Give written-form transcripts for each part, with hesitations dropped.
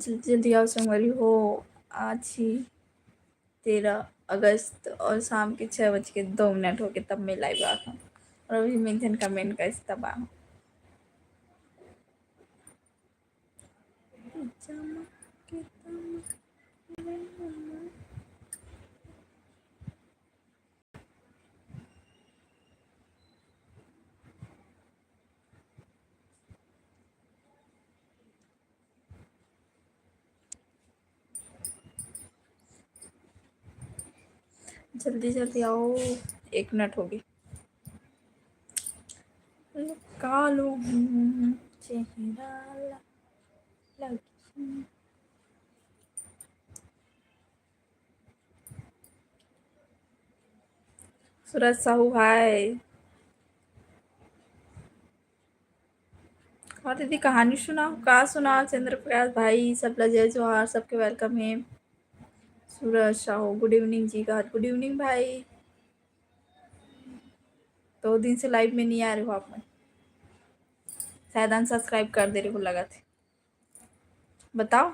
जल्दी जल्दी आओ संगवारी हो। आज ही 13 अगस्त और शाम के 6:02 हो के तब मैं लाइव आ रहा हूँ। और अभी मेंशन कमेंट का इस्तेमाल जल्दी जल्दी आओ। 1 मिनट होगी। कालो चेहरा लगी। सूरज साहू भाई और दीदी कहानी सुनाओ। कहा सुनाओ चंद्र प्रकाश भाई सब जय जोहार सबके वेलकम है। सूरज साहू गुड इवनिंग जी का गुड इवनिंग भाई। 2 दिन से लाइव में नहीं आ रहे हो आप। में शायद अनसब्सक्राइब कर दे रहे हो लगा थे। बताओ।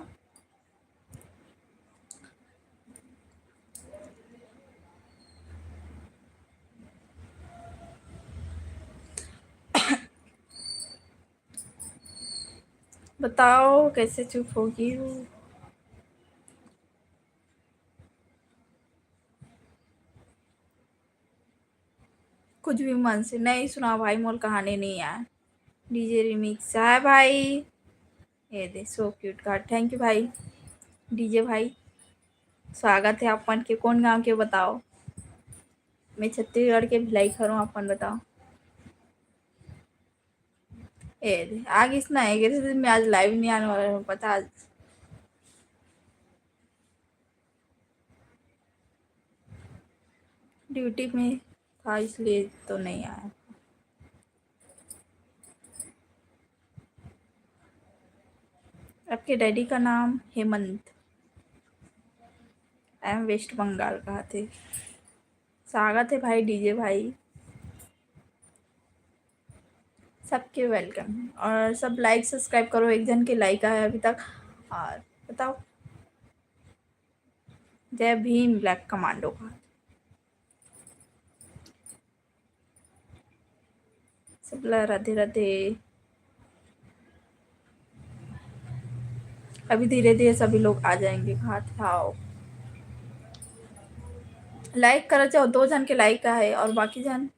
बताओ कैसे चुप होगी। कुछ भी मन से नहीं सुना भाई। मोल कहानी नहीं आया। डीजे रिमिक्स है भाई। ये दे so cute card. Thank you भाई। डीजे भाई स्वागत है अपन के। कौन गांव के बताओ। मैं छत्तीसगढ़ के भिलाई खरूँ। अपन बताओ। ए दे आगे इतना है कि मैं आज लाइव नहीं आने वाला हूँ पता। आज ड्यूटी में था इसलिए तो नहीं आया। आपके डैडी का नाम हेमंत। आई एम वेस्ट बंगाल का थे। स्वागत है भाई डीजे भाई। सबके वेलकम है और सब लाइक सब्सक्राइब करो। एक जन के लाइक आया अभी तक। और बताओ। जय भीम ब्लैक कमांडो का। सब राधे राधे। अभी धीरे धीरे सभी लोग आ जाएंगे। खाते आओ लाइक करो। चाहो 2 जन के लाइक का है और बाकी जन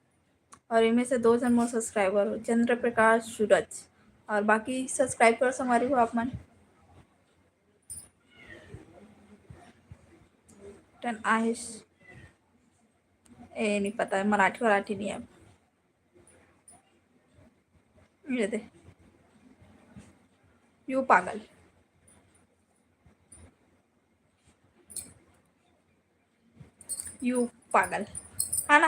और इनमें से 2 जन मोर सब्सक्राइबर हो। चंद्र प्रकाश सूरज और बाकी सब्सक्राइब करो हमारी हो आप मन। टन आहिश ए नहीं पता है। मराठी वराठी नहीं है। ये दे यू पागल। यू पागल है ना।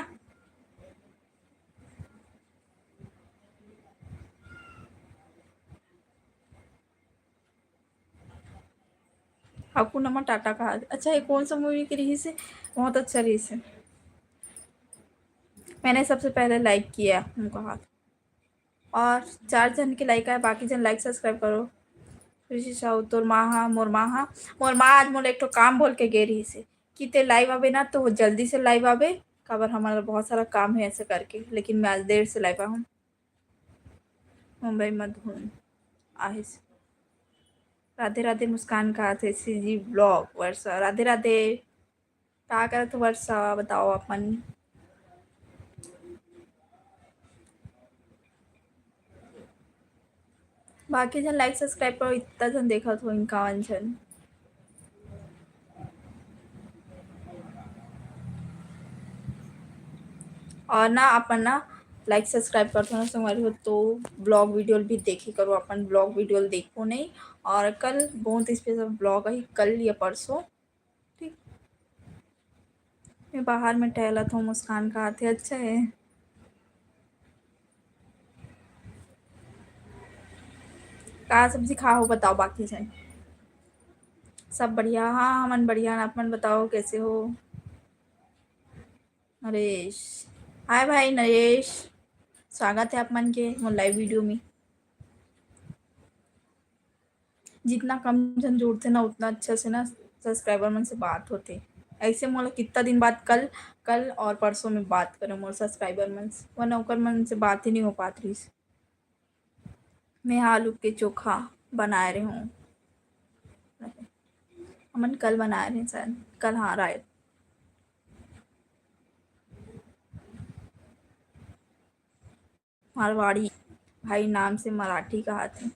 हाकुना टाटा का। अच्छा ये कौन सा मूवी की रही है। बहुत अच्छा रही है। मैंने सबसे पहले लाइक किया उनका हाथ। और 4 जन के लाइक आए। बाकी जन लाइक सब्सक्राइब करो। ऋषि साहू तोर माँ मोर माँ मोर माँ आज मोला एक ठो काम बोल के गे रही से कि ते लाइव आवे ना तो जल्दी से लाइव आवे। काबर हमारा बहुत सारा काम है ऐसे करके। लेकिन मैं आज देर से लाइव आऊँ। मुंबई मधुन आहिस। राधे राधे मुस्कान कहा थे सीजी ब्लॉग वर्षा राधे राधे। क्या करे तो वर्षा बताओ अपन। बाकी जन लाइक सब्सक्राइब करो। इतना जन देखा तो 51 जन। और ना अपन ना लाइक सब्सक्राइब करते हो हमारी हो तो ब्लॉग वीडियो भी देखी करो। अपन ब्लॉग वीडियो देखो नहीं। और कल बहुत स्पेशल ब्लॉग है कल या परसों। ठीक। मैं बाहर में टहला था। मुस्कान का हाथ है अच्छा है। का सब्जी खा हो बताओ बाकी से। सब बढ़िया। हाँ हमन बढ़िया ना। अपन बताओ कैसे हो। नरेश हाय भाई नरेश। स्वागत है अपन के लाइव वीडियो में। जितना कम जन जुड़ते ना उतना अच्छा से ना सब्सक्राइबर मन से बात होते। ऐसे मोला कितना दिन बाद कल कल और परसों में बात करे मोर सब्सक्राइबर मन से, वरना ओकर मन से बात ही नहीं हो पात रही। मैं आलू के चोखा बनाए रही हूँ। अमन कल बनाए रहे शायद, कल हाँ राय। मारवाड़ी भाई नाम से मराठी कहा थे।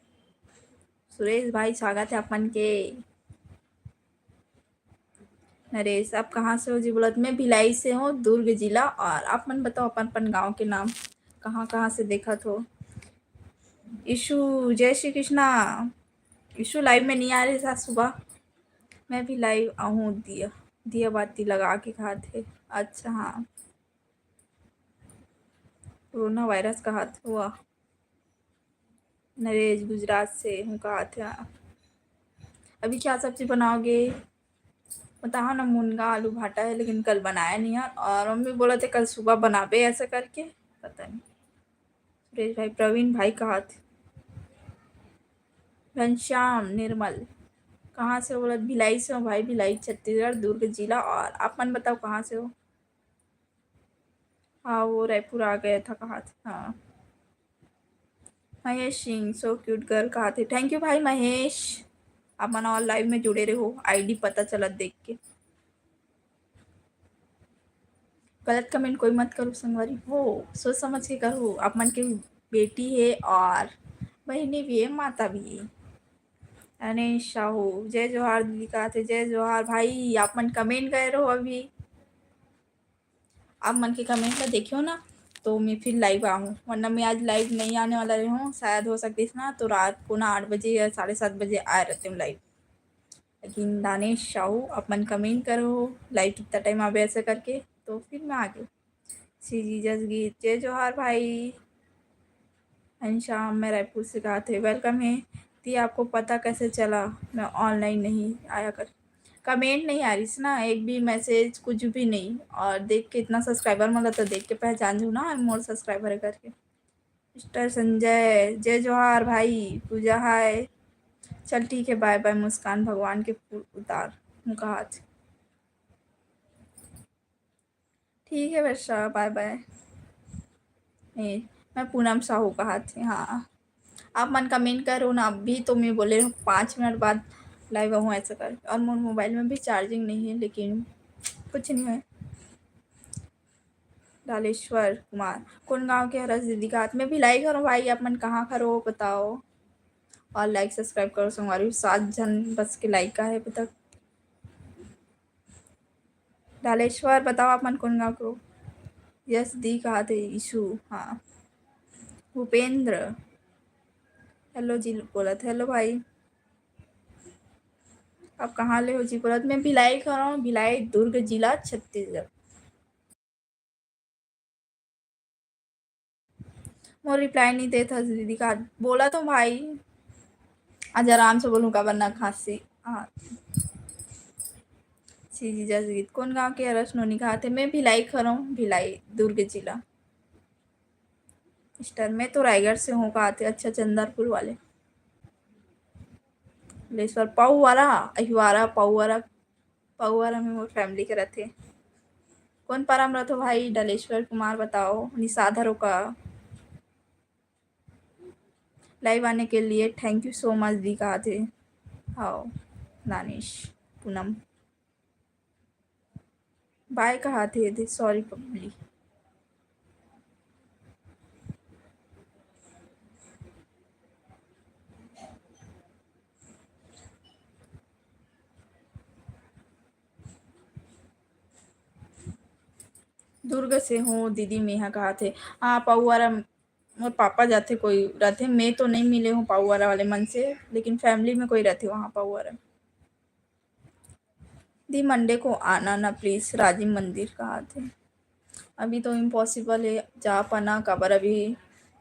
सुरेश भाई स्वागत है अपन के। नरेश आप कहाँ से हो जी? बोलत मैं भिलाई से हूँ, दुर्ग जिला। और आप मन बताओ अपन अपन गांव के नाम, कहाँ कहाँ से देखा हो। ईशु जय श्री कृष्णा। ईशु लाइव में नहीं आ रहे था सुबह। मैं भी लाइव आऊँ, दिया दिया बाती लगा के खाते। अच्छा हाँ, कोरोना वायरस का हाथ हुआ। नरेश गुजरात से हूँ, कहा था। अभी क्या सब्जी बनाओगे? बताओ ना। मुनगा आलू भाटा है, लेकिन कल बनाया नहीं है, और मम्मी बोला थे कल सुबह बनाबे ऐसा करके। पता नहीं। सुरेश भाई प्रवीण भाई कहा थे। घनश्याम निर्मल कहाँ से हो? बोला भिलाई से हो भाई, भिलाई छत्तीसगढ़ दुर्ग जिला। और आप मन बताओ कहाँ से हो? हाँ वो रायपुर आ गया था, कहा था हाँ। Mahesh Singh so cute girl कहा थे। थैंक यू भाई महेश। आप मन और लाइव में जुड़े रहो, आईडी पता चला देख के। गलत कमेंट कोई मत करो संगवारी हो, सोच समझ के करो। आप मन की बेटी है और बहनी भी है, माता भी है। अनिश साहू जय जोहार दीदी कहा थे। जय जोहार भाई। आप मन कमेंट कर रहे हो अभी। आप मन के कमेंट ला देखियो ना, तो मैं फिर लाइव आऊँ, वरना मैं आज लाइव नहीं आने वाला रही हूँ। शायद हो सकती ना तो रात को ना 8 बजे या 7:30 बजे आए रहते हूँ लाइव। लेकिन दानिश साहू अपन कमेंट करो लाइव कितना टाइम आवे ऐसे करके, तो फिर मैं आ गई। श्री जीजस गीत जय जोहार भाई। घनश्याम मैं रायपुर से कहा थे। वेलकम है दी। आपको पता कैसे चला मैं ऑनलाइन नहीं आया कर? कमेंट नहीं आ रही ना, एक भी मैसेज कुछ भी नहीं। और देख के इतना सब्सक्राइबर मतलब तो देख के पहचान जू ना मोर सब्सक्राइबर है करके। मिस्टर संजय जय जोहार भाई। पूजा हाय। चल ठीक है, बाय बाय। मुस्कान भगवान के फूल उतार उनका हाथ। ठीक है वर्षा, बाय बाय। नहीं, मैं पूनम साहू का हाथ है हाँ। आप मन कमेंट करो ना अभी, तो मैं बोले 5 मिनट बाद लाइव आऊँ ऐसा कर। और मोर मोबाइल में भी चार्जिंग नहीं है, लेकिन कुछ नहीं है। डालेश्वर कुमार कौन गांव के हरस दीदी का हाथ में भी लाइक करो भाई। आप मन कहाँ करो बताओ, और लाइक सब्सक्राइब करो। संगवारी 7 जन बस के लाइक का है अभी तक। डालेश्वर बताओ आप मन कौन गाँव को? यस दी कहा थे। ईशु हाँ। भूपेंद्र हेलो जी बोला था। हेलो भाई। आप कहाँ ले हो जी? बोला मैं भिलाई खा रहा हूँ, भिलाई दुर्ग जिला छत्तीसगढ़। वो रिप्लाई नहीं देता दीदी का। बोला तो भाई आज आराम से बोलूँ का, वरना खांसी हाँ। जी गीत कौन गांव के? हरस नोनी कहा थे। मैं भिलाई खा रहा हूँ, भिलाई दुर्ग जिला। मिस्टर मैं तो रायगढ़ से हूँ, कहा थे। अच्छा चंदरपुर वाले। लेश्वर पौवारा अहिवारा पौवारा। पौवारा में वो फैमिली के रहते। कौन परम रथ हो भाई? डलेश्वर कुमार बताओ। निशाधरों का लाइव आने के लिए थैंक यू सो मच दी कहा थे। हाओ दानिश पूनम बाय कहा थे। सॉरी पब्ली। दुर्ग से हूँ दीदी मेहा कहा थे। हाँ पौवारा मोर पापा जाते कोई रहते, मैं तो नहीं मिले हूँ पौवारा वाले मन से, लेकिन फैमिली में कोई रहते वहाँ पौवारा। दी मंडे को आना ना प्लीज़, राजीव मंदिर कहा थे। अभी तो इम्पॉसिबल है जा पाना, काबर अभी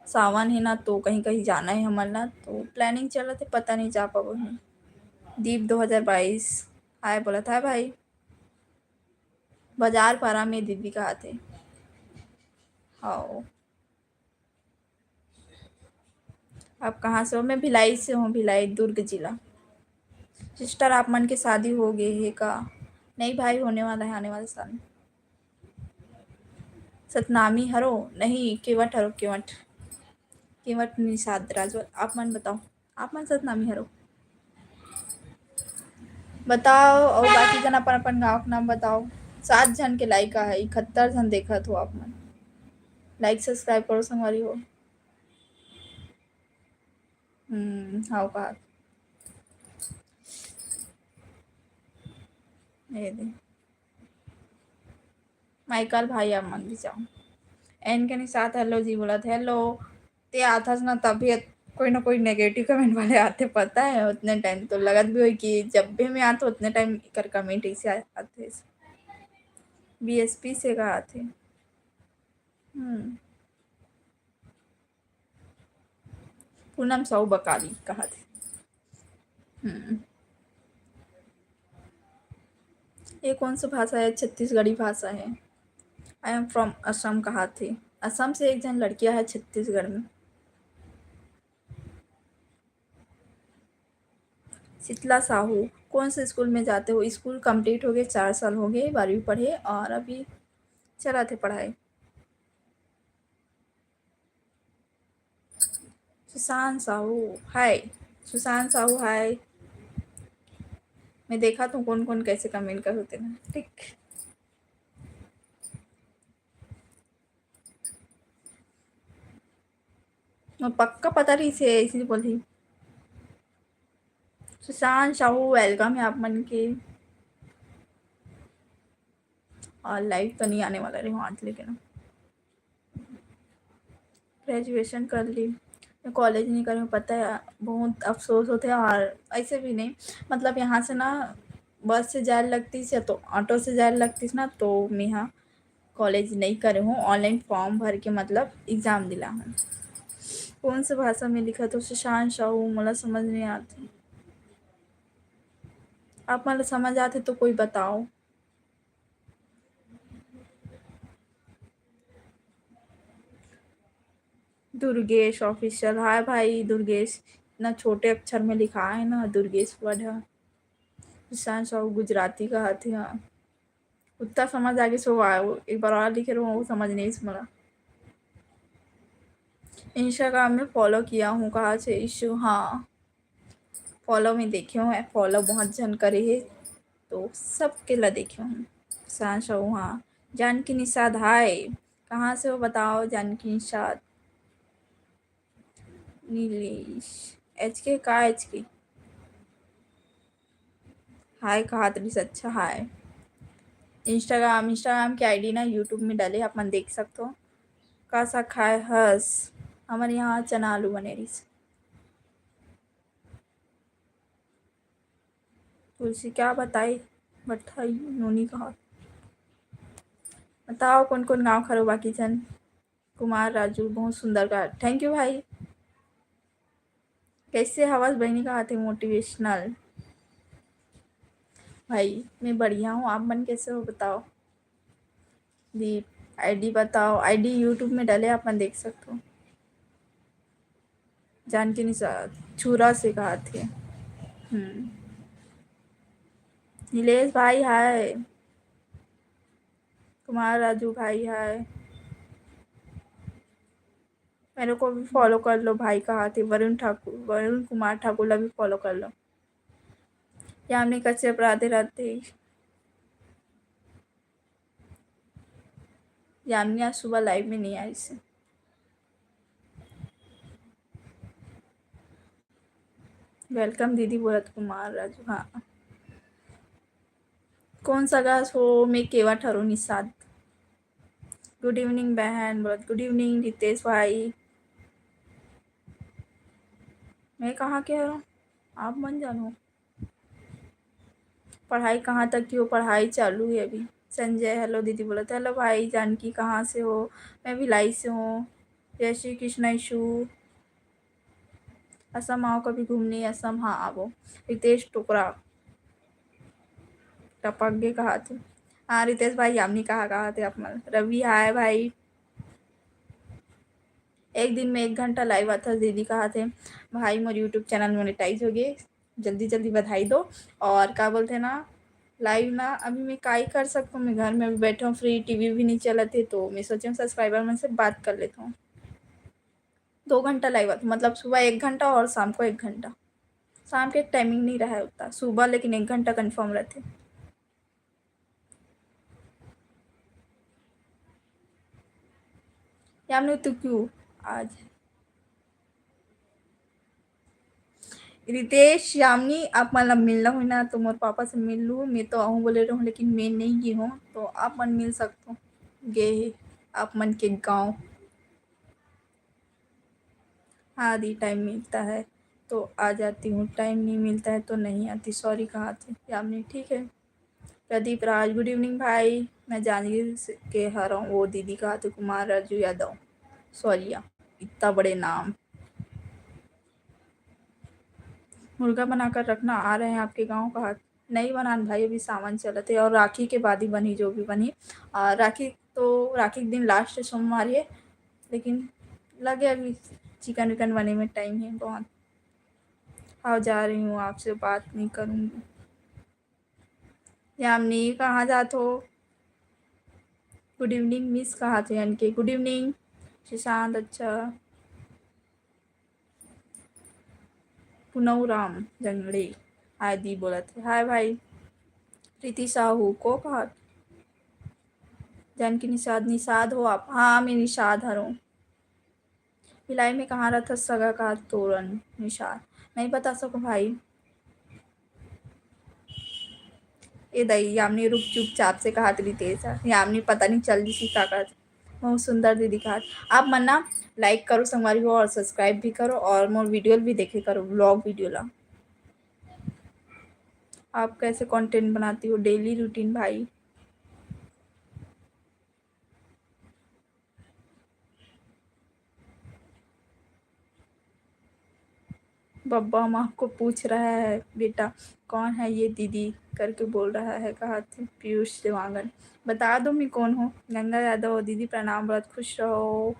सावन है ना, तो कहीं कहीं जाना है हमारे ना, तो प्लानिंग चल रहा था, पता नहीं जा पाओ है। दीप 2022 हाय बोला था भाई। बाजार पारा में दीदी कहा थे। हाँ आप कहाँ से हो? मैं भिलाई से हूँ, भिलाई दुर्ग जिला। सिस्टर आप मन की शादी हो गई है का? नहीं भाई, होने वाला है आने वाले साल में। सतनामी हरो? नहीं, केवट हरो, केवट। केवट निषाद राजवल। आप मन बताओ, आप मन सतनामी हरो? बताओ, और बाकी जन अपन अपन गाँव के नाम बताओ। 7 जन के लाइक है, 71 जन देखत हो आप मन। लाइक सब्सक्राइब करो संगवारी हो। हाउ का? ये दे माइकल भाई आप मन भी जाओ। एन के साथ हेलो जी बोला था, हेलो। ते आथस ना तबीयत कोई ना कोई नेगेटिव कमेंट वाले आते, पता है उतने टाइम तो लगत भी हुई कि जब भी मैं आते उतने टाइम कर कमेंट ऐसे आते। बीएसपी से कहा थे। पूनम साहू बकाली कहा थे। ये कौन सा भाषा है? छत्तीसगढ़ी भाषा है। आई एम फ्रॉम असम कहा थे। असम से एक जन लड़कियां है छत्तीसगढ़ में। शीतला साहू। कौन से स्कूल में जाते हो? स्कूल कंप्लीट हो गए, 4 साल हो गए, 12वीं पढ़े और अभी चला थे पढ़ाई। सुशांत साहू हाय। सुशांत साहू हाय। मैं देखा तो कौन कौन कैसे कमेंट कर होते ना, ठीक। मैं पक्का पता रही से इसलिए बोली। सुशांत साहू वेलकम है आप मन के। और लाइव तो नहीं आने वाला रही आज, लेकिन ग्रेजुएशन कर ली। मैं कॉलेज नहीं कर, पता है बहुत अफसोस होते हैं। और ऐसे भी नहीं, मतलब यहाँ से ना बस से जाए लगती से तो ऑटो से जाए लगती ना, तो मैं यहाँ कॉलेज नहीं करे हूँ। ऑनलाइन फॉर्म भर के मतलब एग्ज़ाम दिला हूँ। कौन सी भाषा में लिखा? तो सुशांत साहू मला समझ नहीं आती। आप मतलब समझ आते तो कोई बताओ। दुर्गेश ऑफिशियल हाय भाई दुर्गेश। इतना छोटे अक्षर में लिखा है ना दुर्गेश वर्ड है। सुशांत साहू गुजराती का हाथी, हाँ उतना समझ आगे सो आया। एक बार और लिखे रहो, वो समझ नहीं इसमें। इंस्टाग्राम में फॉलो किया हूँ, कहाँ से इशू? हाँ फॉलो में देखे हूँ, फॉलो बहुत जन करे है, तो सबके ला देखे हूँ। सांस हूँ, हाँ। जानकी निषाद हाय। कहाँ से हो बताओ? जानकी निषाद। नीलेश। एच के का एच के? हाय कहा तरी से अच्छा हाय। इंस्टाग्राम की आईडी ना यूट्यूब में डाले, अपन देख सकते हो। का सा खाए हंस? हमारे यहाँ चना आलू बने रही। तुलसी क्या बताई? बठाई नोनी कहा। बताओ कौन कौन गाँव खरो बाकी जन। कुमार राजू बहुत सुंदर का, थैंक यू भाई। कैसे हवस बहनी का आते मोटिवेशनल। भाई मैं बढ़िया हूँ, आप मन कैसे हो बताओ। दीप आईडी बताओ, आईडी यूट्यूब में डाले, अपन देख सकते हो। जानकी निषाद छुरा से कहा थे। नीलेश भाई हाय। कुमार राजू भाई हाय। मेरे को भी फॉलो कर लो भाई, कहा थे वरुण ठाकुर, वरुण कुमार ठाकुर ला भी फॉलो कर लो। यामिनी कश्यप राधे राधे। यामिनी आज सुबह लाइव में नहीं आई से। वेलकम दीदी बोलत कुमार राजू, हाँ। कौन सा गास हो? मैं केवा ठहरो निषाद। गुड इवनिंग बहन बोलत, गुड इवनिंग रितेश भाई। मैं कहाँ के हूँ, आप मन जानो। पढ़ाई कहाँ तक की हो? पढ़ाई चालू है अभी। संजय हेलो दीदी बोला था, हेलो भाई। जानकी कहाँ से हो? मैं भिलाई से हूँ। जय श्री कृष्ण इशू। असम आओ कभी घूमने, असम हाँ आवो। रितेश टोकरा टपक गए कहा थे। हाँ रितेश भाई यामिनी कहा थे आप मन। रवि हाय भाई। एक दिन में 1 घंटा लाइव आता दीदी कहा थे। भाई मोर यूट्यूब चैनल मोनेटाइज हो गए। जल्दी जल्दी बधाई दो। और क्या बोलते हैं ना, लाइव ना अभी मैं का ही कर सकता हूँ, मैं घर में भी बैठा हूँ फ्री, टीवी भी नहीं चलाते, तो मैं सोची हूँ सब्सक्राइबर में से बात कर लेता हूँ। 2 घंटा लाइव आता, मतलब सुबह 1 घंटा और शाम को 1 घंटा। शाम के टाइमिंग नहीं रहा है उतना, सुबह लेकिन 1 घंटा कन्फर्म रहते। यामनी तू क्यों आज, रितेश यामिनी आप मतलब मिलना हुई ना तो मोर पापा से मिल लूँ, मैं तो आहूँ बोले रहूँ लेकिन मैं नहीं गई हूँ, तो आप मन मिल सकते हो। गए आप मन के गाँव। हाँ आदि टाइम मिलता है तो आ जाती हूँ, टाइम नहीं मिलता है तो नहीं आती, सॉरी कहा थी यामिनी, ठीक है। प्रदीप राज गुड इवनिंग भाई, मैं जान के हरा हूँ, वो दीदी कहा थे कुमार राजू यादव, सॉरी इतना बड़े नाम। मुर्गा बनाकर रखना, आ रहे हैं आपके गाँव का। नहीं बनान भाई, अभी सामान चलते और राखी के बाद ही बनी जो भी बनी। राखी तो राखी के दिन लास्ट सोमवार है, लेकिन लगे अभी चिकन विकन बने में टाइम है बहुत। हाँ जा रही हूँ, आपसे बात नहीं करूँगी। यामिनी कहाँ जात हो। गुड इवनिंग मिस कहा थे यानी कि गुड इवनिंग शशांत, अच्छा। पुनवराम जंगड़े हाय दी बोला थे, हाय भाई। प्रीति साहू को कहा, जानकी निषाद, निषाद हो आप, हाँ मैं निषाद हूँ। भिलाई में कहाँ रहा था सगा का तोरण, निषाद नहीं बता सको भाई। ए दई यामिनी रुक चुपचाप से कहा रितेश, यामिनी पता नहीं चल सी का बहुत सुंदर दीदी कहा। आप मन्ना लाइक करो संगवारी हो और सब्सक्राइब भी करो और मोर वीडियो भी देखे करो, व्लॉग वीडियो ला। आप कैसे कंटेंट बनाती हो डेली रूटीन भाई। बब्बा माँ को पूछ रहा है बेटा कौन है ये दीदी करके बोल रहा है, कहा थी पीयूष देवांगन। बता दो मैं कौन हूँ, गंगा यादव दीदी प्रणाम, बहुत खुश रहो,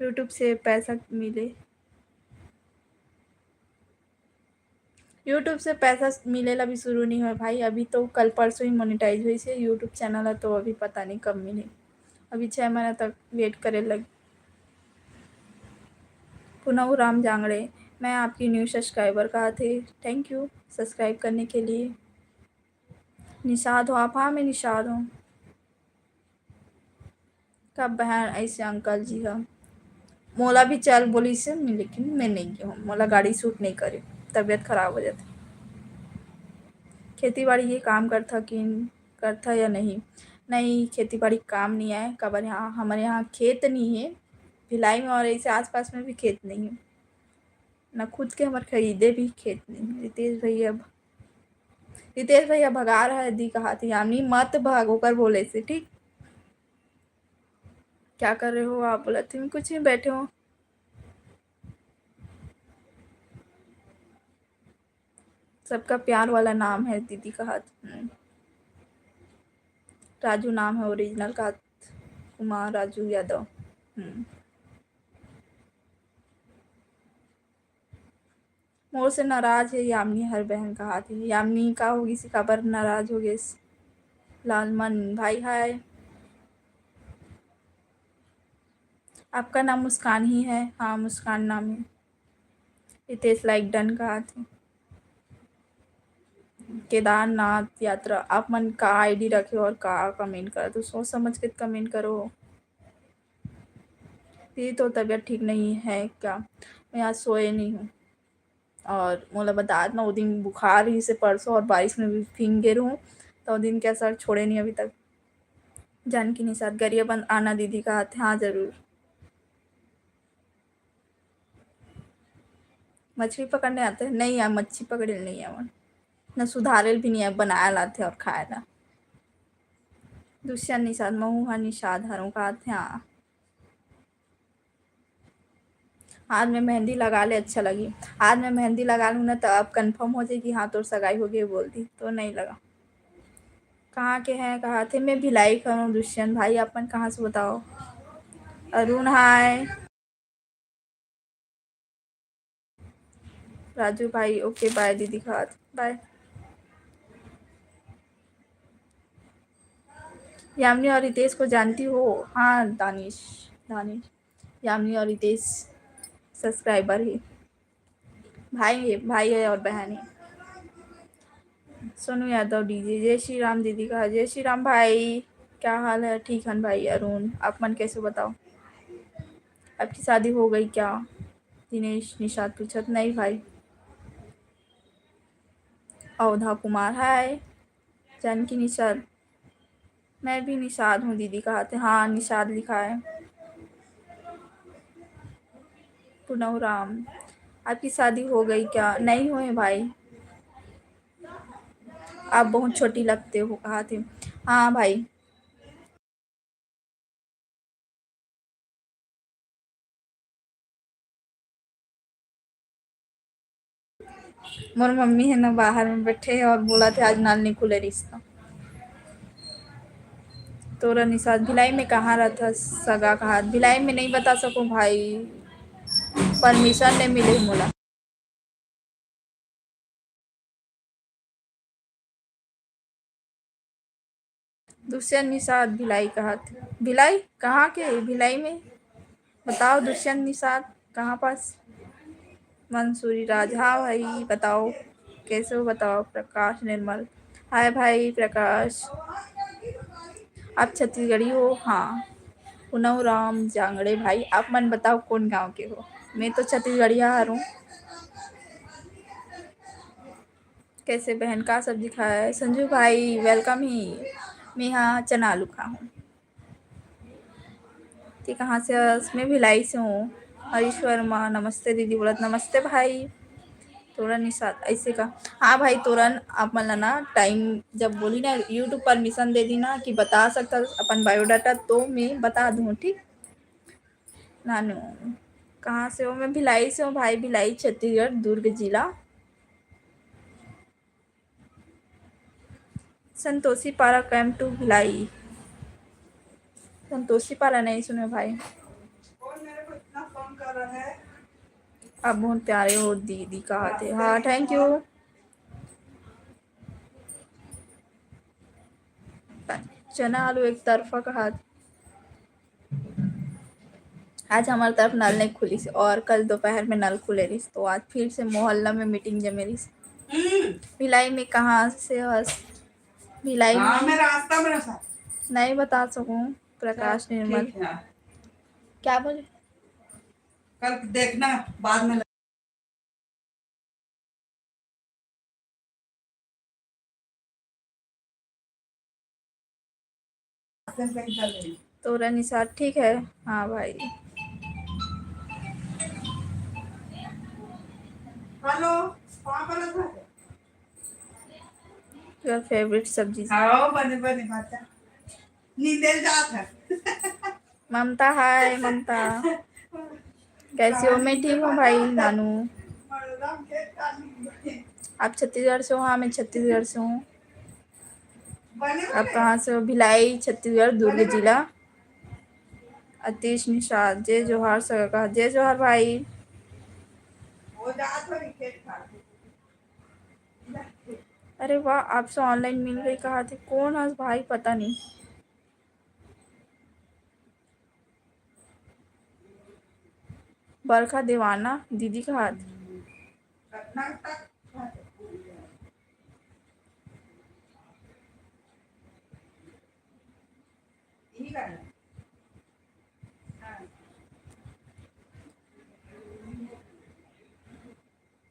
यूट्यूब से पैसा मिले। यूट्यूब से पैसा मिलेला भी शुरू नहीं हुआ भाई, अभी तो कल परसों ही मोनेटाइज हुई से यूट्यूब चैनल है, तो अभी पता नहीं कब मिले, अभी 6 महीना तक वेट करे लग। पुनः राम जांगड़े, मैं आपकी न्यू सब्सक्राइबर कहा थे, थैंक यू सब्सक्राइब करने के लिए। निषाद हो आप, हाँ मैं निषाद हूँ। कब बहन ऐसे अंकल जी का मोला भी चल बोली से, लेकिन मैं नहीं गई हूँ, मोला गाड़ी सूट नहीं करे, तबीयत खराब हो जाती। खेती बाड़ी ये काम करता कि करता या नहीं, नहीं खेती बाड़ी काम नहीं है कबर, यहाँ हमारे यहाँ खेत नहीं है भिलाई में, और ऐसे आसपास में भी खेत नहीं है ना, खुद के हमारे खरीदे भी खेत नहीं। रितेश भैया भगा रहा है दी कहा थी यानी, मत भागो कर बोले से, ठीक। क्या कर रहे हो आप, बोला तुम कुछ नहीं बैठे हो। सबका प्यार वाला नाम है दीदी कहा। राजू नाम है ओरिजिनल का, कुमार राजू यादव। मोर से नाराज है यामिनी, हर बहन कहा थी यामिनी का होगी सी खबर, नाराज हो गए। लालमन भाई हाय, आपका नाम मुस्कान ही है, हाँ मुस्कान नाम है। रितेश लाइक डन कहा थी। केदारनाथ यात्रा, आप मन का आईडी रखे और का कमेंट करा, तो सोच समझ के कमेंट करो। दीदी तो तबीयत ठीक नहीं है क्या, मैं आज सोए नहीं हूँ, और मोला बता ना वो दिन बुखार ही से परसों और बारिश में भी भीग गए रहूँ, तो वो दिन के असर छोड़े नहीं अभी तक। जानकी निषाद गरियाबंद आना दीदी का हाथ, हाँ जरूर। मछली पकड़ने आते हैं, नहीं यार मच्छी पकड़े नहीं है मन, न सुधारेल भी नहीं है, बनाया लाते और खाया ला। दुष्यंत निषाद महू हाँ निषाद हरों का हाथ, हाँ। आज मैं मेहंदी लगा ले, अच्छा लगी। आज मैं मेहंदी लगा लूँ ना तो अब कंफर्म हो जाएगी, हाँ तो सगाई हो गई बोल दी, तो नहीं लगा। कहाँ के हैं, कहा थे, मैं भिलाई का हूँ दुष्यंत भाई, अपन कहाँ से बताओ। अरुण हाय, राजू भाई ओके बाय दीदी खाद बाय। यामिनी और रितेश को जानती हो? हाँ दानिश, दानिश यामिनी और रितेश सब्सक्राइबर ही भाई है और बहन है। सोनू यादव डीजे जय श्री राम दीदी का जय श्री राम भाई। क्या हाल है? ठीक है भाई अरुण, आप मन कैसे बताओ? आपकी शादी हो गई क्या? दिनेश निषाद पूछत नहीं भाई। अवधा कुमार हाय। जानकी निषाद, मैं भी निषाद हूँ दीदी कहा थे। हाँ निषाद लिखा है। पुनव राम, आपकी शादी हो गई क्या? नहीं हुए भाई, आप बहुत छोटी लगते हो कहा थे। हाँ भाई। मोर मम्मी है ना बाहर में बैठे और बोला थे आज नाल नहीं खुले रिश्ता। तोरा निषाद भिलाई में कहाँ रहता सगा कहा? भिलाई में नहीं बता सकूँ भाई, परमिशन नहीं मिले मोला। दुष्यंत निषाद भिलाई कहा थे? भिलाई कहाँ के? भिलाई में बताओ दुष्यंत निषाद कहाँ पास? मंसूरी राज, हाँ भाई बताओ कैसे हो बताओ। प्रकाश निर्मल, हाय भाई प्रकाश, आप छत्तीसगढ़ी हो? हाँ। पुनव राम जांगड़े भाई, आप मन बताओ कौन गांव के हो? मैं तो छत्तीसगढ़िया हूँ। कैसे बहन का सब्जी खाया है? संजू भाई वेलकम ही। मैं यहाँ चना आलू खा हूँ। ठीक कहाँ से? मैं भिलाई से हूँ। हरीश वर्मा नमस्ते दीदी बोलत नमस्ते भाई। तोरन निषाद ऐसे का? हाँ भाई तोरन, आप मन ला ना टाइम जब बोली ना यूट्यूब परमिशन दे दी ना कि बता सकता अपन बायोडाटा तो मैं बता दूँ ठीक। नानू कहाँ से हो? मैं भिलाई से हूँ भाई, भिलाई छत्तीसगढ़ दुर्ग जिला। संतोषी पारा कैंप टू भिलाई। संतोषी पारा नहीं सुने भाई। आप बहुत प्यारे हो दीदी कहा थे। हाँ थैंक यू। चना आलू एक तरफा कहा। आज हमारे तरफ नल नहीं खुली से और कल दोपहर में नल खुले रही तो आज फिर से मोहल्ला में मीटिंग जमे रही। भिलाई में कहाँ से हस? भिलाई में मैं रास्ता में नहीं बता सकूं। प्रकाश निर्मल क्या बोले? कल देखना बाद में। तो निषाद ठीक है। हाँ भाई। हेलो योर फेवरेट सब्जी? हाँ बने बने भाता नींदे जात है। ममता हाय ममता, कैसी हो? मैं ठीक हूँ भाई। नानू आप छत्तीसगढ़ से हो? हाँ मैं छत्तीसगढ़ से हूँ। आप कहाँ से हो? भिलाई छत्तीसगढ़ दुर्ग जिला। अतीश निषाद जय जोहार सगा कहा। जय जोहार भाई। अरे वाह आपसे ऑनलाइन मिल गई कहा थे। कौन है भाई पता नहीं। बरखा दीवाना दीदी का हाथ।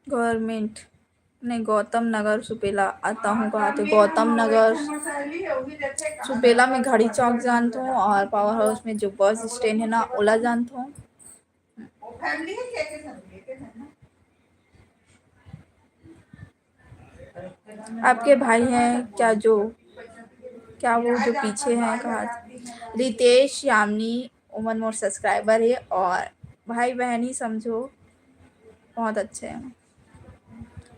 गवर्नमेंट नहीं, गौतम नगर सुपेला आता हूँ कहा थे। गौतम नगर सुपेला में घड़ी चौक जानता हूँ और पावर हाउस में जो बस स्टैंड है ना ओला जानता हूँ। आपके भाई हैं क्या जो, क्या वो जो पीछे हैं कहा? रितेश यामिनी उमन मोर सब्सक्राइबर है और भाई बहन ही समझो, बहुत अच्छे हैं।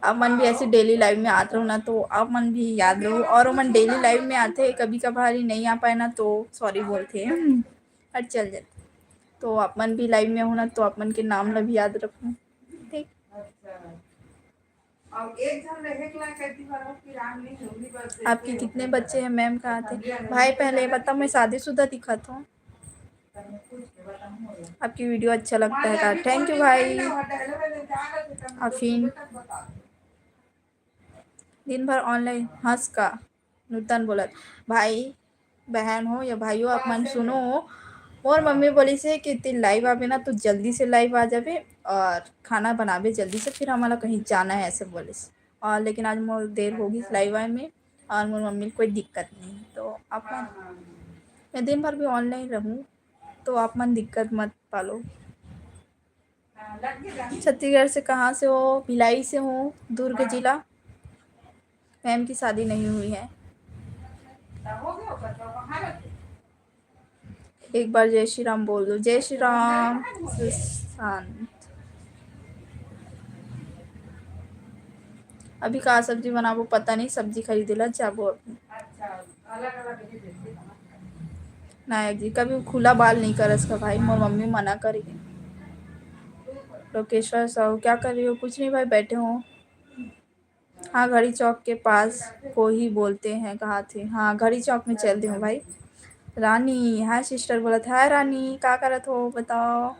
अब मन भी ऐसे डेली लाइव में आते रहो ना तो अब मन भी याद रहो और मन डेली लाइव में आते कभी कभार ही नहीं आ पाए ना तो सॉरी बोलते हैं और चल जाते। तो अपन भी लाइव में हो ना तो अपन के नाम ला भी याद रखो ठीक। आपके कितने बच्चे हैं मैम? कहाँ थे भाई? पहले ये बता, मैं शादीशुदा दिखत हूँ? आपकी वीडियो अच्छा लगता है। थैंक यू भाई। अफीन दिन भर ऑनलाइन हंस का नूतन बोलत। भाई बहन हो या भाई हो, आप मन सुनो। मोर मम्मी बोली से कि ती लाइव आवे ना तो जल्दी से लाइव आ जावे और खाना बनावे जल्दी से, फिर हमारा कहीं जाना है ऐसे बोले से। और लेकिन आज मोर देर होगी लाइव आए में और मोर मम्मी कोई दिक्कत नहीं, तो आप मैं दिन भर भी ऑनलाइन रहूँ तो आप मन दिक्कत मत पालो। छत्तीसगढ़ से कहाँ से हो? भिलाई से हूँ, दुर्ग जिला। मैम की शादी नहीं हुई है। एक बार जय श्री राम बोल दो। जय श्री राम। शांत। अभी का सब्जी बनाबो पता नहीं, सब्जी खरीदेला जाबो अभी। नायक जी कभी खुला बाल नहीं करस का भाई, मोर मम्मी मना करी। लोकेश्वर साहू क्या कर रही हो? कुछ नहीं भाई, बैठे हो। हाँ घड़ी चौक के पास को ही बोलते हैं। कहाँ थे? हाँ घड़ी चौक में चलते हो भाई। रानी हाय सिस्टर बोला था। हाय रानी, क्या करत हो बताओ?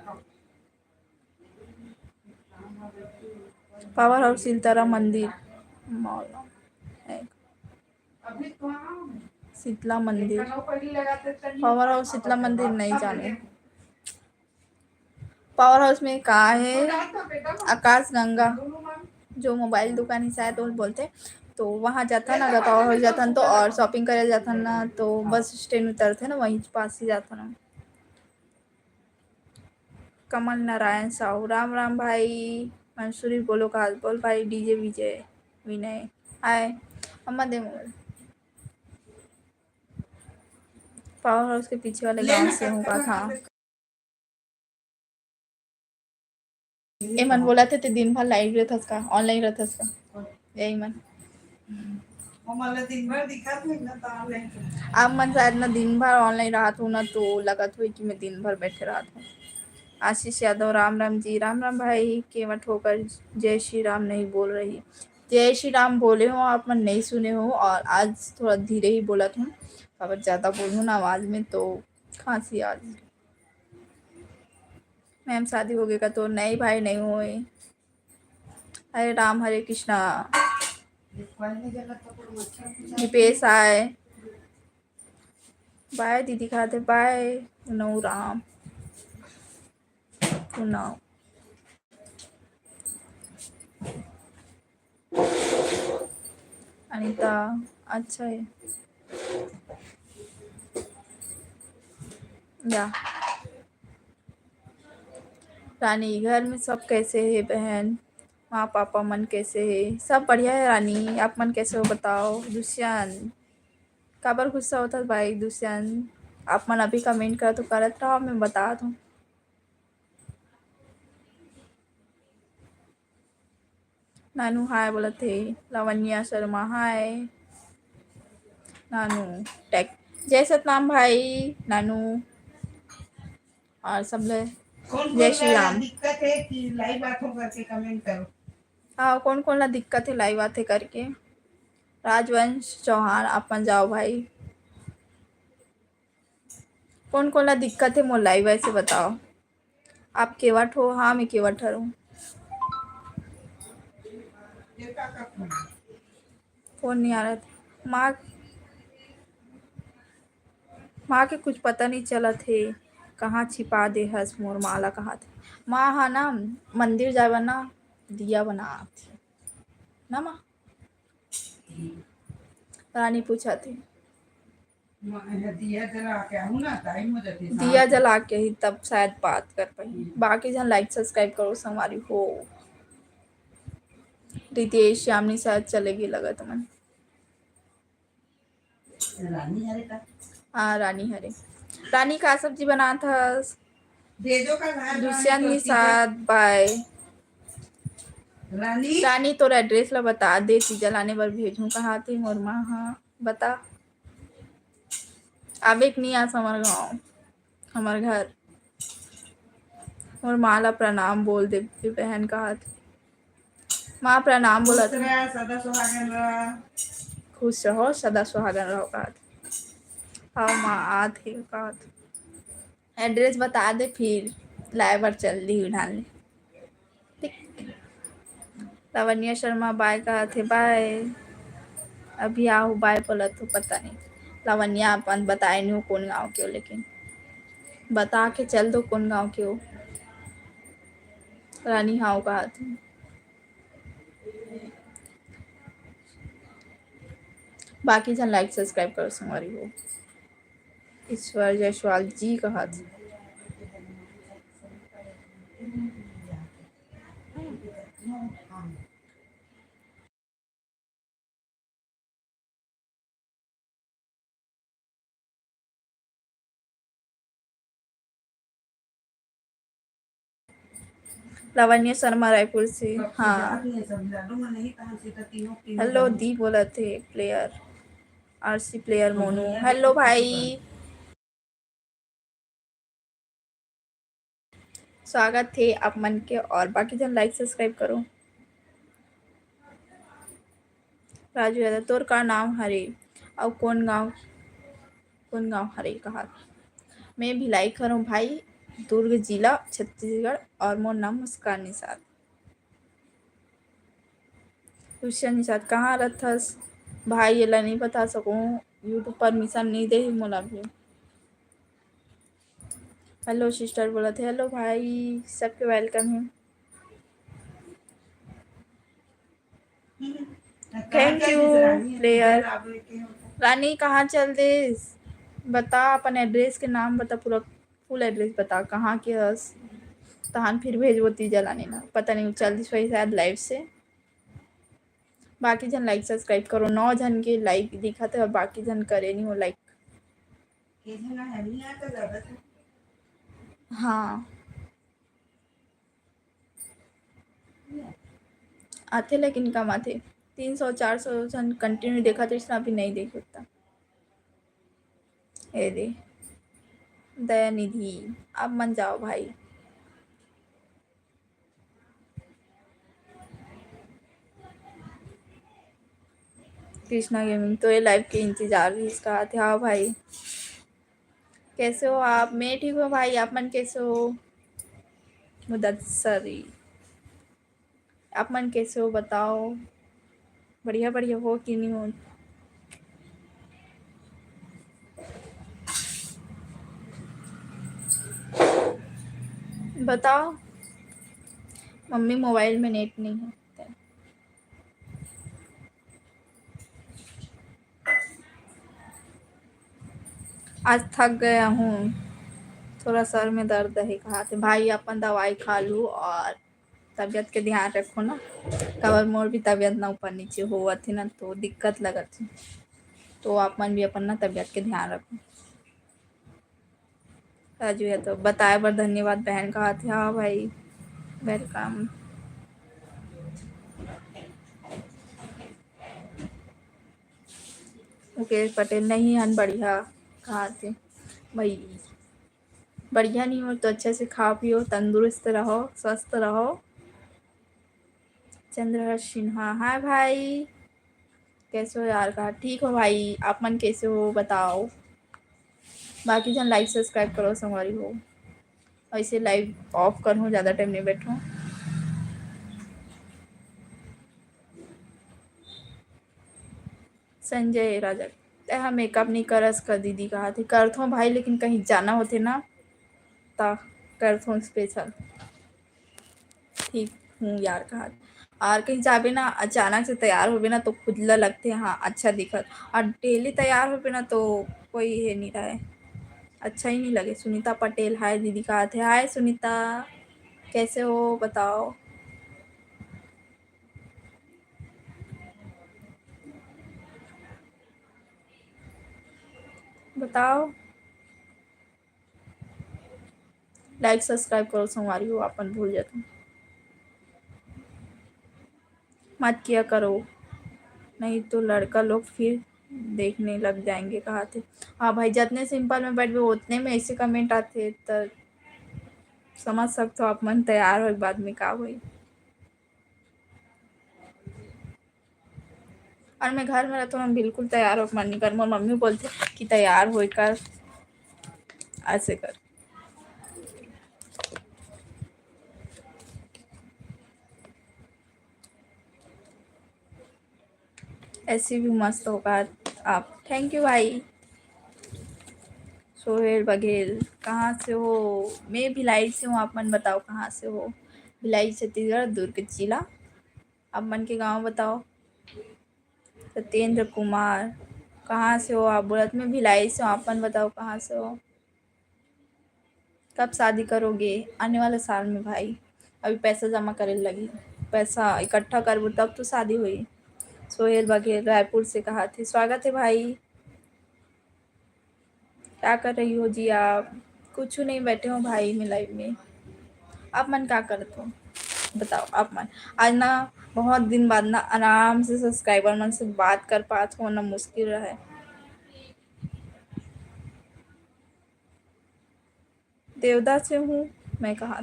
पावर हाउस सिलतारा मंदिर मौला है। शीतला मंदिर, पावर हाउस शीतला मंदिर नहीं जाने। पावर हाउस में कहा है? आकाश गंगा जो मोबाइल दुकान ही शायद वो बोलते, तो वहाँ जाता ना, अगर पावर हाउस जाता तो और शॉपिंग करे जाता ना, तो बस स्टैंड उतरते ना वहीं पास ही जाता ना। कमल नारायण साहू राम राम भाई। मंसूरी बोलो का बोल भाई। डीजे विजय विनय हाय। अम्मा दे मोबाइल। पावर हाउस के पीछे वाले गांव से हूँ का था। ए मन बोला थे ते दिन भर लाइव रहता का, ऑनलाइन रहता का? यही मन दिन भर दिखा ना, अब मन शायद ना दिन भर ऑनलाइन रहा हूँ ना, तो लगा था कि मैं दिन भर बैठे रहा हूँ। आशीष यादव राम राम जी। राम राम भाई। केवट होकर जय श्री राम नहीं बोल रही। जय श्री राम बोले हो आप, मन नहीं सुने हो, और आज थोड़ा धीरे ही बोला था, अगर ज़्यादा बोलूँ ना आवाज़ में तो खांसी आज। मैम शादी हो गई का? तो नहीं भाई नहीं हुए। हरे राम हरे कृष्णा। दीपेश आए। बाय दीदी खाते बाय। नो राम पुनाव। अनीता अच्छा है या। रानी घर में सब कैसे है बहन? माँ पापा मन कैसे है? सब बढ़िया है रानी, आप मन कैसे हो बताओ? दुष्यंत काबर गुस्सा होता भाई? दुष्यंत आप मन अभी कमेंट कर तो करत रहो, मैं बता दूँ। नानू हाय बोला थे। लावण्या शर्मा हाय। नानू टेक जय सतनाम भाई। नानू और सब लोग जय श्री राम। दिक्कत है कि लाइव बातों करके कमेंट करो। हाँ कौन कौन ला दिक्कत है लाइव बातें करके? राजवंश चौहान अपन जाओ भाई। कौन कौन ला दिक्कत है मोर लाइव ऐसे बताओ। आप केवट हो? हाँ मैं केवट हूँ। फोन नहीं आ रहा था। माँ के कुछ पता नहीं चला थे, कहाँ छिपा दे हस मोर माला कहा थे। माँ हाँ ना मंदिर जावा ना, दिया बना थी ना माँ। रानी पूछा थी दिया जला के ही तब शायद बात कर पाई। बाकी जन लाइक सब्सक्राइब करो हमारी हो। रितेश श्यामनी शायद चलेगी लगा तुमन। हाँ रानी हरे। रानी का सब्जी बना था? दुष्यंत निषाद बाय। रानी तो एड्रेस ला बता दे, चीजा लाने बर भेजूं कहाँ थी मोर माँ? हाँ बता। अब एक नहीं आस हमारे गाँव हमारे घर। मोर माँ ला प्रणाम बोल दे बहन कहा थी। माँ प्रणाम बोला था। सदा सुहागन रह। खुश रहो सदा सुहागन रहो कहा था। हाँ माँ आते कहा था। एड्रेस बता दे फिर लाइवर चल दी ढालने। ठीक। लावण्या शर्मा बाय कहा थे बाय। अभी आओ बाय बोला तो पता नहीं। लावण्या अपन बताए नहीं हो कौन गाँव के हो, लेकिन बता के चल दो कौन गाँव के हो। रानी हाँ कहा थी। बाकी जन लाइक सब्सक्राइब करो संगवारी हो। ईश्वर जायसवाल जी कहा था। लावण्य शर्मा रायपुर से। हाँ हेलो दी बोला थे player. RC player Monu. Hello भाई स्वागत थे आप मन के। और बाकी जन लाइक सब्सक्राइब करो। राजू यादव तोर का नाम हरे और कौन गांव हरे कहा। मैं भी लाइक करूँ भाई। दुर्ग जिला छत्तीसगढ़ और मोर नाम मुस्कान निषाद। क्वेश्चन निषाद कहाँ रथस भाई ये ला नहीं बता सकूँ। यूट्यूब परमिशन नहीं दे मोला भी। हेलो सिस्टर बोला थे। हेलो भाई सबके वेलकम है। Thank you player. रानी कहाँ चल दे बता अपन एड्रेस के नाम बता पूरा फुल एड्रेस बता कहाँ के हस। तहान फिर भेजबो ती जलाने ना पता नहीं चल दिस वही शायद लाइव से। बाकी जन लाइक सब्सक्राइब करो। 9 जन के लाइक दिखा थे और बाकी जन करे नहीं हो लाइक। हाँ आते लेकिन कम आते। 300-400 जन कंटिन्यू देखा तो इसमें अभी नहीं देख सकता। ए दे दयानिधि अब मन जाओ भाई। कृष्णा गेमिंग तो ये लाइव के इंतजार भी इसका आते। हाँ भाई कैसे हो आप। मैं ठीक हूँ भाई आप मन कैसे हो। मुदस्सरी आप मन कैसे हो बताओ। बढ़िया बढ़िया हो कि नहीं हो। बताओ। मम्मी मोबाइल में नेट नहीं है। आज थक गया हूँ थोड़ा सर में दर्द है कहा थे भाई अपन दवाई खा लूँ और तबीयत के ध्यान रखो ना। कबर मोर भी तबीयत ना ऊपर नीचे हुआ थी ना तो दिक्कत लगत थी। तो आप मन भी अपन ना तबीयत के ध्यान रखो। राजू है तो बताए बर धन्यवाद बहन कहा थे। हाँ भाई वेलकम। मुकेश पटेल नहीं हन बढ़िया कहा थे भाई। बढ़िया नहीं हो तो अच्छे से खाओ पियो तंदुरुस्त रहो स्वस्थ रहो। चंद्रहर्ष सिन्हा हाय भाई कैसे हो यार कहा। ठीक हो भाई आप मन कैसे हो बताओ। बाकी जन लाइक सब्सक्राइब करो संगवारी हो। ऐसे लाइव ऑफ करूँ ज़्यादा टाइम नहीं बैठूँ। संजय राजा हम मेकअप नहीं करस कर दीदी कहा थे करत हूँ भाई लेकिन कहीं जाना होते ना ता करत हूँ स्पेशल। ठीक हूँ यार कहा। और कहीं जाबे ना अचानक से तैयार होबे ना तो खुदला लगते हाँ अच्छा दिखत। और डेली तैयार होबे ना तो कोई है नहीं रहा है अच्छा ही नहीं लगे। सुनीता पटेल हाय दीदी कहा थे। हाय सुनीता कैसे हो बताओ। बताओ लाइक सब्सक्राइब करो संगवारी हो अपन भूल जाते मत किया करो नहीं तो लड़का लोग फिर देखने लग जाएंगे कहा थे। हाँ भाई जितने सिंपल में बैठ उतने में ऐसे कमेंट आते तो समझ सकते हो आप मन तैयार हो बाद में का हुई। और मैं घर में रहता हूँ, मैं बिल्कुल तैयार होकर मन नहीं कर, मोर मम्मी बोलते कि तैयार होकर ऐसे कर। ऐसे भी मस्त होगा आप। थैंक यू भाई। सोहेल बघेल, कहाँ से हो? मैं भिलाई से हूँ, आप मन बताओ कहाँ से हो? भिलाई छत्तीसगढ़, दुर्ग जिला। आप मन के गांव बताओ। सत्येंद्र कुमार, कहाँ से हो आप? बोलत मैं भिलाई से हूँ, आप मन बताओ कहाँ से हो? कब शादी करोगे? आने वाले साल में भाई। अभी पैसा जमा करे लगी, पैसा इकट्ठा करबो तब तो शादी हुई। सोहेल बघेल रायपुर से कहा थे। स्वागत है भाई। क्या कर रही हो जी आप? कुछ नहीं, बैठे हो भाई मैं लाइव में। आप मन क्या करते हो बताओ? आप मन आज ना बहुत दिन बाद ना आराम से सब्सक्राइबर मन से बात कर पात हो ना, मुश्किल रहे। देवदा से हूँ मैं। कहा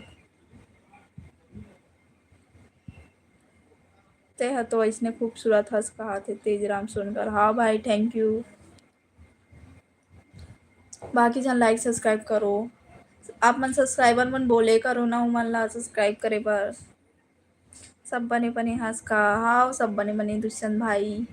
ते है तो इसने खूबसूरत हंस कहा थे तेजराम सुनकर। हाँ भाई थैंक यू। बाकी जन लाइक सब्सक्राइब करो। आप मन सब्सक्राइबर मन बोले करो ना, मन ला सब्सक्राइब करे बर। सब बने बने हंस का। हाँ सब बने बने दुष्यंत भाई।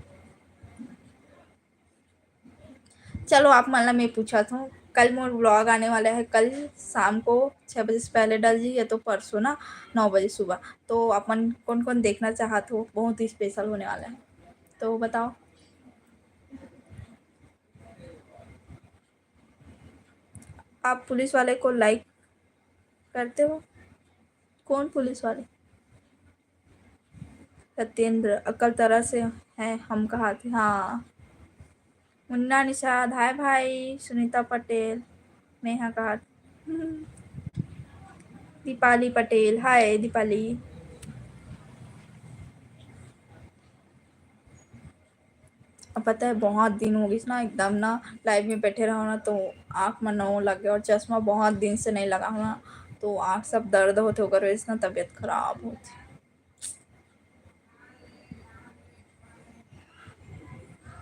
चलो आप मन ला मैं पूछा था, कल मोर व्लॉग आने वाला है, कल शाम को 6 बजे से पहले डल जी, या तो परसों ना 9 बजे सुबह। तो अपन कौन कौन देखना चाहते हो? बहुत ही स्पेशल होने वाला है, तो बताओ। आप पुलिस वाले को लाइक करते हो? कौन पुलिस वाले? सत्येंद्र अकल तरह से है, हम कहा थे। हाँ मुन्ना निषाद हाय भाई। सुनीता पटेल, नेहा कहा। दीपाली पटेल हाय दीपाली। अब पता है बहुत दिन हो गई ना, एकदम ना लाइव में बैठे रहो ना तो आँख में नौ लग गया, और चश्मा बहुत दिन से नहीं लगा हूँ ना, तो आँख सब दर्द होते होकर वैसे ना तबीयत खराब होती।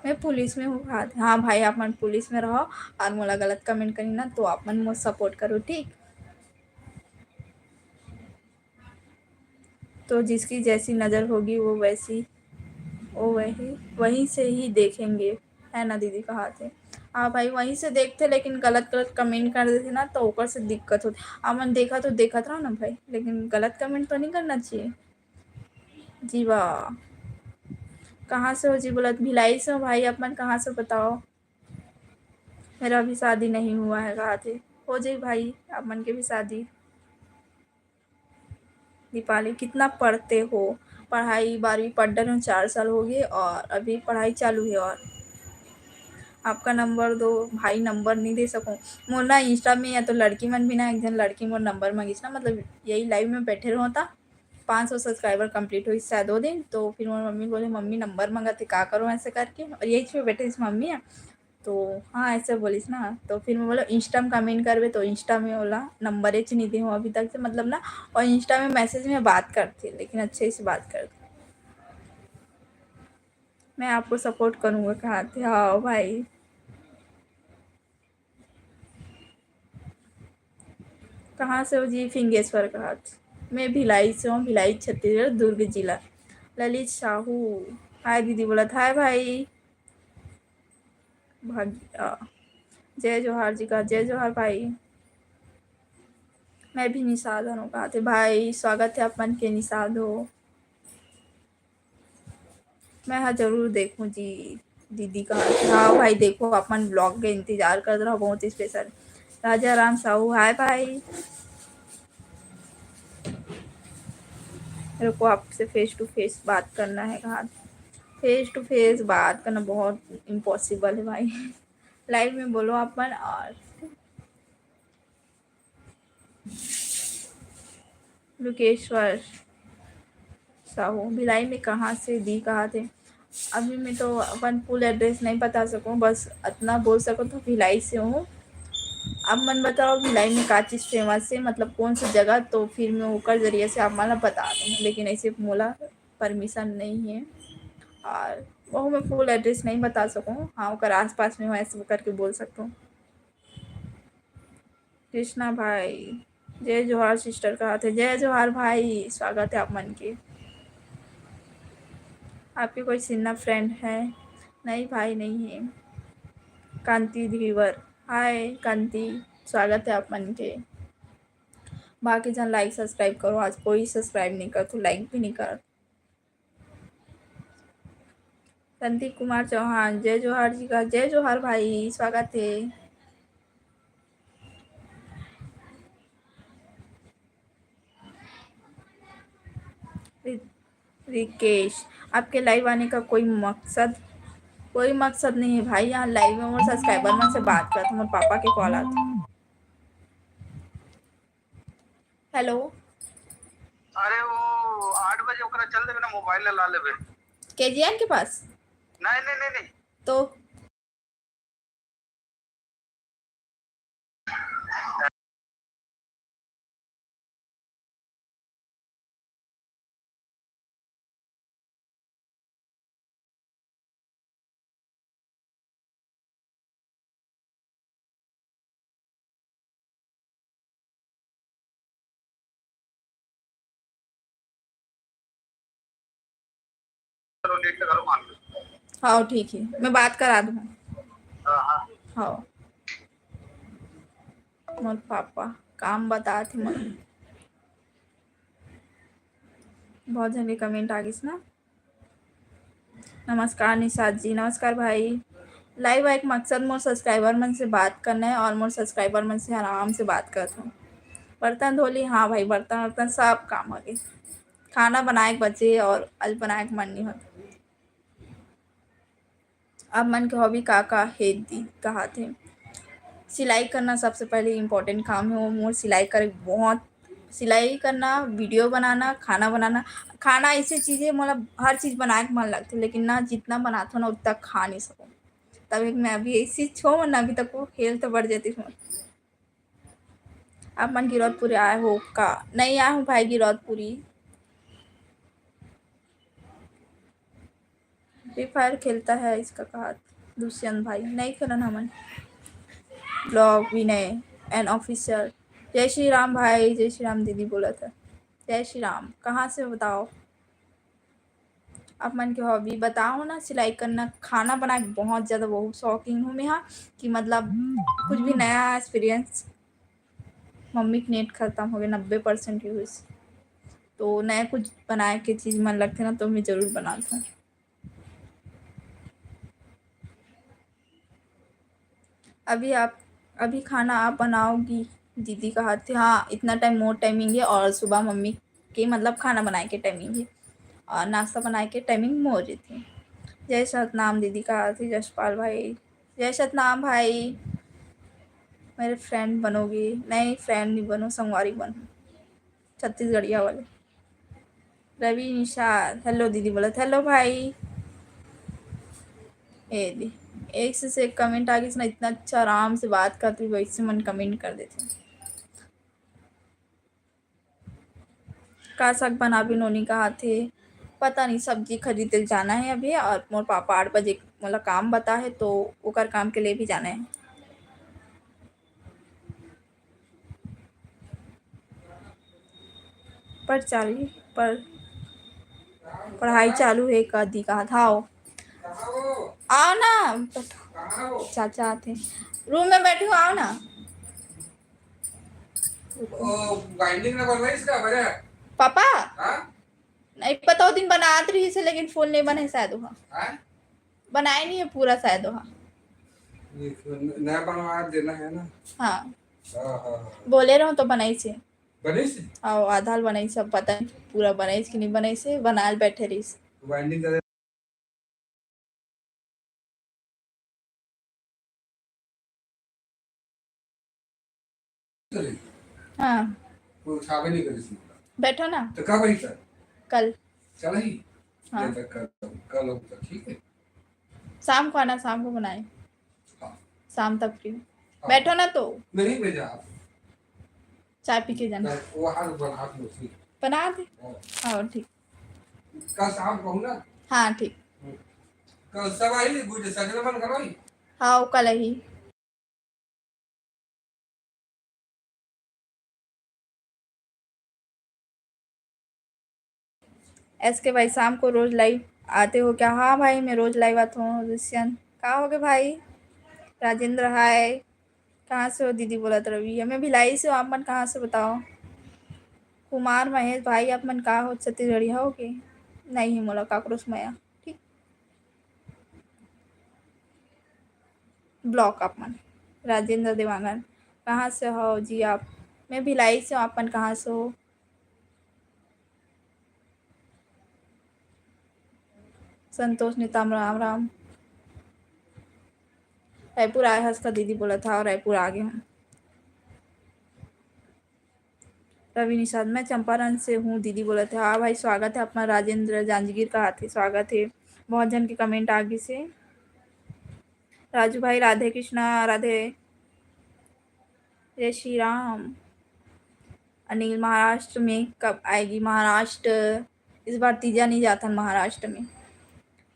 मैं पुलिस में हूँ। हाँ भाई आप मन पुलिस में रहो, और मोला गलत कमेंट करी ना तो आप मन मुझे सपोर्ट करो ठीक। तो जिसकी जैसी नज़र होगी वो वैसी, वो वही वहीं से ही देखेंगे, है ना दीदी कहा थे। हाँ भाई वहीं से देखते, लेकिन गलत गलत कमेंट कर देते ना तो ऊपर से दिक्कत होती। अमन देखा तो देखा था ना भाई, लेकिन गलत कमेंट तो नहीं करना चाहिए। जी वाह। कहाँ से हो जी? बोला भिलाई से हो भाई। अपन कहाँ से बताओ? मेरा अभी शादी नहीं हुआ है कहा थे। हो जाए भाई अपन के भी शादी। दीपाली कितना पढ़ते हो? पढ़ाई 12वीं पढ़ रहे हूँ, 4 साल हो गए और अभी पढ़ाई चालू है। और आपका नंबर दो भाई, नंबर नहीं दे सकूँ मोर ना इंस्टा में, या तो लड़की मन भी ना एक जन लड़की मोर नंबर मांगिस ना, मतलब यही लाइव में बैठे रहो था। 500 सब्सक्राइबर कंप्लीट हुई शायद 2 दिन, तो फिर मोर मम्मी बोले मम्मी नंबर मंगाते का करो ऐसे करके, और यही पे बैठे इस मम्मी है। तो हाँ ऐसे बोलिस ना, तो फिर मैं बोला इंस्टा में कमेंट करवे, तो इंस्टा में बोला नंबर ही नहीं दी हूँ अभी तक से, मतलब ना। और इंस्टा में मैसेज में बात करती, लेकिन अच्छे से बात करती। मैं आपको सपोर्ट करूँगा कहा थे। हाँ भाई। कहाँ से हो जी? फिंगेश्वर कहा थे। मैं भिलाई से हूँ, भिलाई छत्तीसगढ़, दुर्ग जिला। ललित साहू हाय दीदी बोला था। हाय भाई। भाग्य जय जोहार जी का जय जोहार भाई। मैं भी निषाद हूँ कहा थे भाई। स्वागत है अपन के निषाद हो। मैं हाँ जरूर देखूँ जी। दीदी कहा थे। हाँ भाई देखो अपन ब्लॉग के इंतजार कर रहा हूँ, बहुत स्पेशल। राजा राम साहू हाय भाई। मेरे को आपसे फेस टू फेस बात करना है कहा। फेस टू फेस बात करना बहुत इम्पॉसिबल है भाई। लाइव में बोलो अपन। और लुकेश्वर साहू भिलाई में कहाँ से दी कहा थे? अभी मैं तो अपन फुल एड्रेस नहीं बता सकूँ, बस इतना बोल सकूँ तो भिलाई से हूँ। अब मन बताओ भिलाई में का चीज़ फेमस है, मतलब कौन सी जगह, तो फिर मैं ओकर जरिए से आप मला बता दूँ, लेकिन ऐसे मोला परमिशन नहीं है। और वो मैं फुल एड्रेस नहीं बता सकूँ, हाँ अगर आस पास में हो ऐसे करके बोल सकता हूँ। कृष्णा भाई जय जोहार सिस्टर कहा थे, जय जोहार भाई, स्वागत है आप मन के। आपके कोई सिन्हा फ्रेंड है? नहीं भाई नहीं है। कांति धीवर, हाय कांति, स्वागत है आप मन के। बाकी जन लाइक सब्सक्राइब करो, आज कोई सब्सक्राइब नहीं कर तो लाइक भी नहीं कर। संदीप कुमार चौहान, जय जोहार जी का, जय जोहार भाई, स्वागत है। रिकेश, आपके लाइव आने का कोई मकसद नहीं है भाई, यहाँ लाइव में और सब्सक्राइबर मन से बात करता हूँ, पापा के कॉल आते। हेलो, अरे वो 8 बजे ओकरा चल देबे ना, मोबाइल ला लेबे। केजीएन के पास? नहीं नहीं नहीं नहीं, तो चलो लेट करो मान लो। हाँ ठीक है, मैं बात करा दूँ। हाँ हाँ हाँ मोर पापा काम बता थे मन, बहुत जन के कमेंट आ गई ना। नमस्कार निषाद जी, नमस्कार भाई। लाइव एक मकसद मोर सब्सक्राइबर मन से बात करना है और मोर सब्सक्राइबर मन से आराम से बात करता हूँ। बर्तन धोली, हाँ भाई बर्तन वर्तन सब काम हो गए, खाना बनाए के बचे और आज बनाए के मन नहीं होता। अब मन के हॉबी का है दी कहा थे, सिलाई करना सबसे पहले इम्पोर्टेंट काम है, वो मोर सिलाई कर बहुत, सिलाई करना, वीडियो बनाना, खाना बनाना। खाना ऐसी चीज़ है मतलब हर चीज़ बनाए के मन लगती है, लेकिन ना जितना बनाता हूँ ना उतना खा नहीं सकूँ। तब एक मैं अभी ऐसी छो ना, अभी तक वो हेल्थ बढ़ जाती हूँ। आप मन गिरौदपुरी आए हो का? नहीं आया हूँ भाई गिरौदपुरी। फ्री फायर खेलता है इसका कहा दुष्यंत भाई, नहीं खेला ना मन। ब्लॉग विनय एंड ऑफिसर, जय श्री राम भाई, जय श्री राम दीदी बोला था। जय श्री राम, कहाँ से बताओ? आप मन की हॉबी बताओ ना, सिलाई करना, खाना बनाए बहुत ज़्यादा बहुत शौकीन हूँ मैं, यहाँ कि मतलब कुछ भी नया एक्सपीरियंस। मम्मी की नेट खत्म हो गया, 90% यूज, तो नया कुछ बनाए के चीज़ मन लगते ना तो मैं ज़रूर बनाता हूँ। अभी खाना आप बनाओगी? दीदी कहा थे हाँ, इतना टाइम मोर टाइमिंग है और सुबह मम्मी के मतलब खाना बनाए के टाइमिंग है और नाश्ता बनाए के टाइमिंग मोर थी। जय सतनाम दीदी कहा थी, जसपाल भाई, जय सतनाम भाई। मेरे फ्रेंड बनोगी? नहीं फ्रेंड नहीं बनो, संगवारी बनो, छत्तीसगढ़िया वाले। रवि निषाद, हेलो दीदी बोला, हेलो भाई। ए दी एक से एक कमेंट आ गई ना, इतना अच्छा आराम से बात करती हुई वैसे मन कमेंट कर देते। का साग बना भी नोनी कहा थे, पता नहीं सब्जी खरीदे जाना है अभी, और मोर पापा 8 बजे मतलब काम बता है तो ओकर काम के लिए भी जाना है। पर चालू पर पढ़ाई चालू है का दी कहा था, आओ ना, चाचा आते रूम में बैठी हूँ, आओ ना। बाइंडिंग ना बनवाई इसका बड़ा पापा हां नहीं पता, वो दिन बनात रही से लेकिन फुल नहीं बने शायद, वहाँ हां बनाए नहीं है पूरा शायद वहाँ। ये नया बनवा देना है ना। हाँ हां हां बोले रहो तो बनाई से, बनी से और आधार बनाई सब पता नहीं पूरा बनाई कि नहीं बनाई से, बनाल बैठे रही। बाइंडिंग कर हाँ वो छावे नहीं करी बैठो ना, तो कब आई सर कल। चल ही हाँ ये तक कल होगा ठीक है। शाम को आना, शाम को बनाए, हाँ शाम तक फ्री बैठो ना, तो नहीं भेजा आप चाय पी के जाना। वो हाथ बना दो ठीक बना दे, हाँ ठीक, कल शाम को ना। हाँ ठीक। कल सब आई गुड सगळे मन करो हाँ कल ही एस के भाई शाम को रोज लाइव आते हो क्या? हाँ भाई मैं रोज लाइव आता हूँ। रिशियन कहाँ हो गए भाई? राजेंद्र हाय, कहाँ से हो? दीदी बोला तो रवि मैं भिलाई से हूँ। आप मन कहाँ से बताओ? कुमार महेश भाई आप मन कहाँ हो? छत्तीसगढ़ी हो के नहीं मोला काकरोच मया ठीक ब्लॉक आप मन। राजेंद्र देवांगन कहाँ से हो जी आप? मैं भिलाई से हूँ। आप मन कहाँ से हो? संतोष निताम राम राम। रायपुर आए हंस का दीदी बोला था और रायपुर आ गए हम। रवि निषाद मैं चंपारण से हूँ दीदी बोला थे। हाँ भाई स्वागत है अपना। राजेंद्र जांजगीर का हाथी स्वागत है। बहुत जन के कमेंट आगे से। राजू भाई राधे कृष्णा राधे। जय श्री राम। अनिल महाराष्ट्र में कब आएगी? महाराष्ट्र इस बार तीजा नहीं जाता महाराष्ट्र में।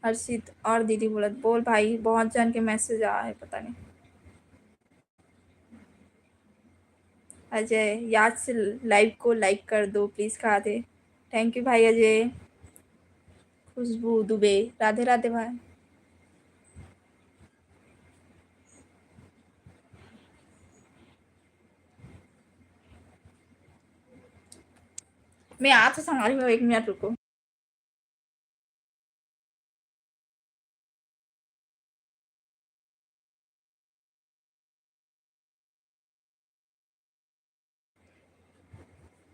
हर्षित और दीदी बोलत बोल भाई बहुत जन के मैसेज आया है पता नहीं। अजय याद से लाइव को लाइक कर दो प्लीज़ कहा दे। थैंक यू भाई अजय। खुशबू दुबे राधे राधे भाई। मैं आज से संभाली हूँ 1 मिनट रुको।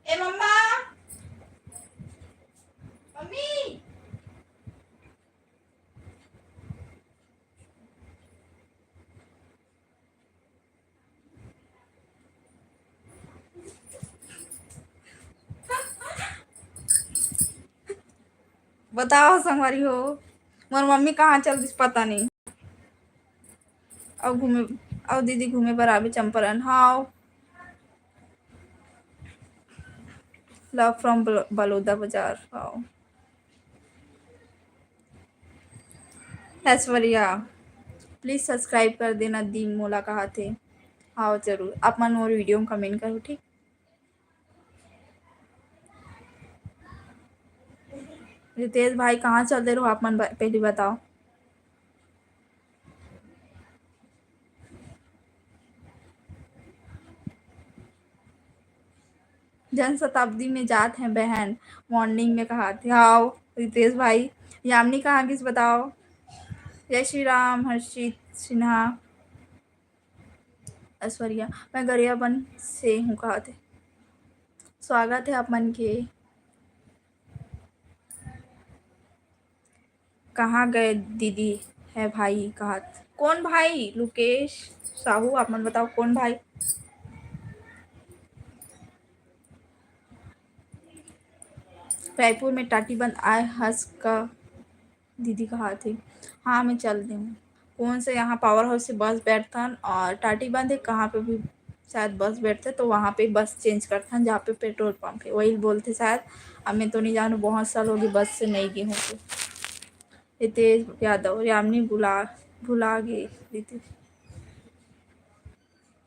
ए मम्मा मम्मी बताओ संगवारी हो मोर मम्मी कहाँ चल दिस पता नहीं। अब घूमे अब दीदी घूमे पर आवे चंपारण। हाँ लव फ्रॉम बलौदा बाजार। हाँ ऐश्वर्या प्लीज़ सब्सक्राइब कर देना दी मोला कहा थे। हाँ जरूर आप मन और वीडियो में कमेंट करो ठीक। रितेश भाई कहाँ चल दे रहे हो आप मन पहले बताओ। जन शताब्दी में जात हैं बहन मॉर्निंग में कहा थे। आओ रितेश भाई। यामिनी कहाँ किस बताओ। जय श्री राम हर्षित सिन्हा। ऐश्वर्या मैं गरियाबंद से हूँ कहा थे। स्वागत है आप मन के। कहाँ गए दीदी है भाई कहा थे। कौन भाई? लुकेश साहू आप मन बताओ कौन भाई? रायपुर में टाटी बंद आए हंस का दीदी कहा थी। हाँ मैं चल दी हूँ। कौन से यहाँ पावर हाउस से बस बैठता और टाटी बंद है कहाँ पे भी शायद बस बैठते तो वहाँ पे बस चेंज करता जहाँ पे पेट्रोल पंप है वही बोलते शायद। अब मैं तो नहीं जानू बहुत साल होगी बस से नहीं गई हूँ। तो रितेश यादव यामिनी भुला गई दीदी।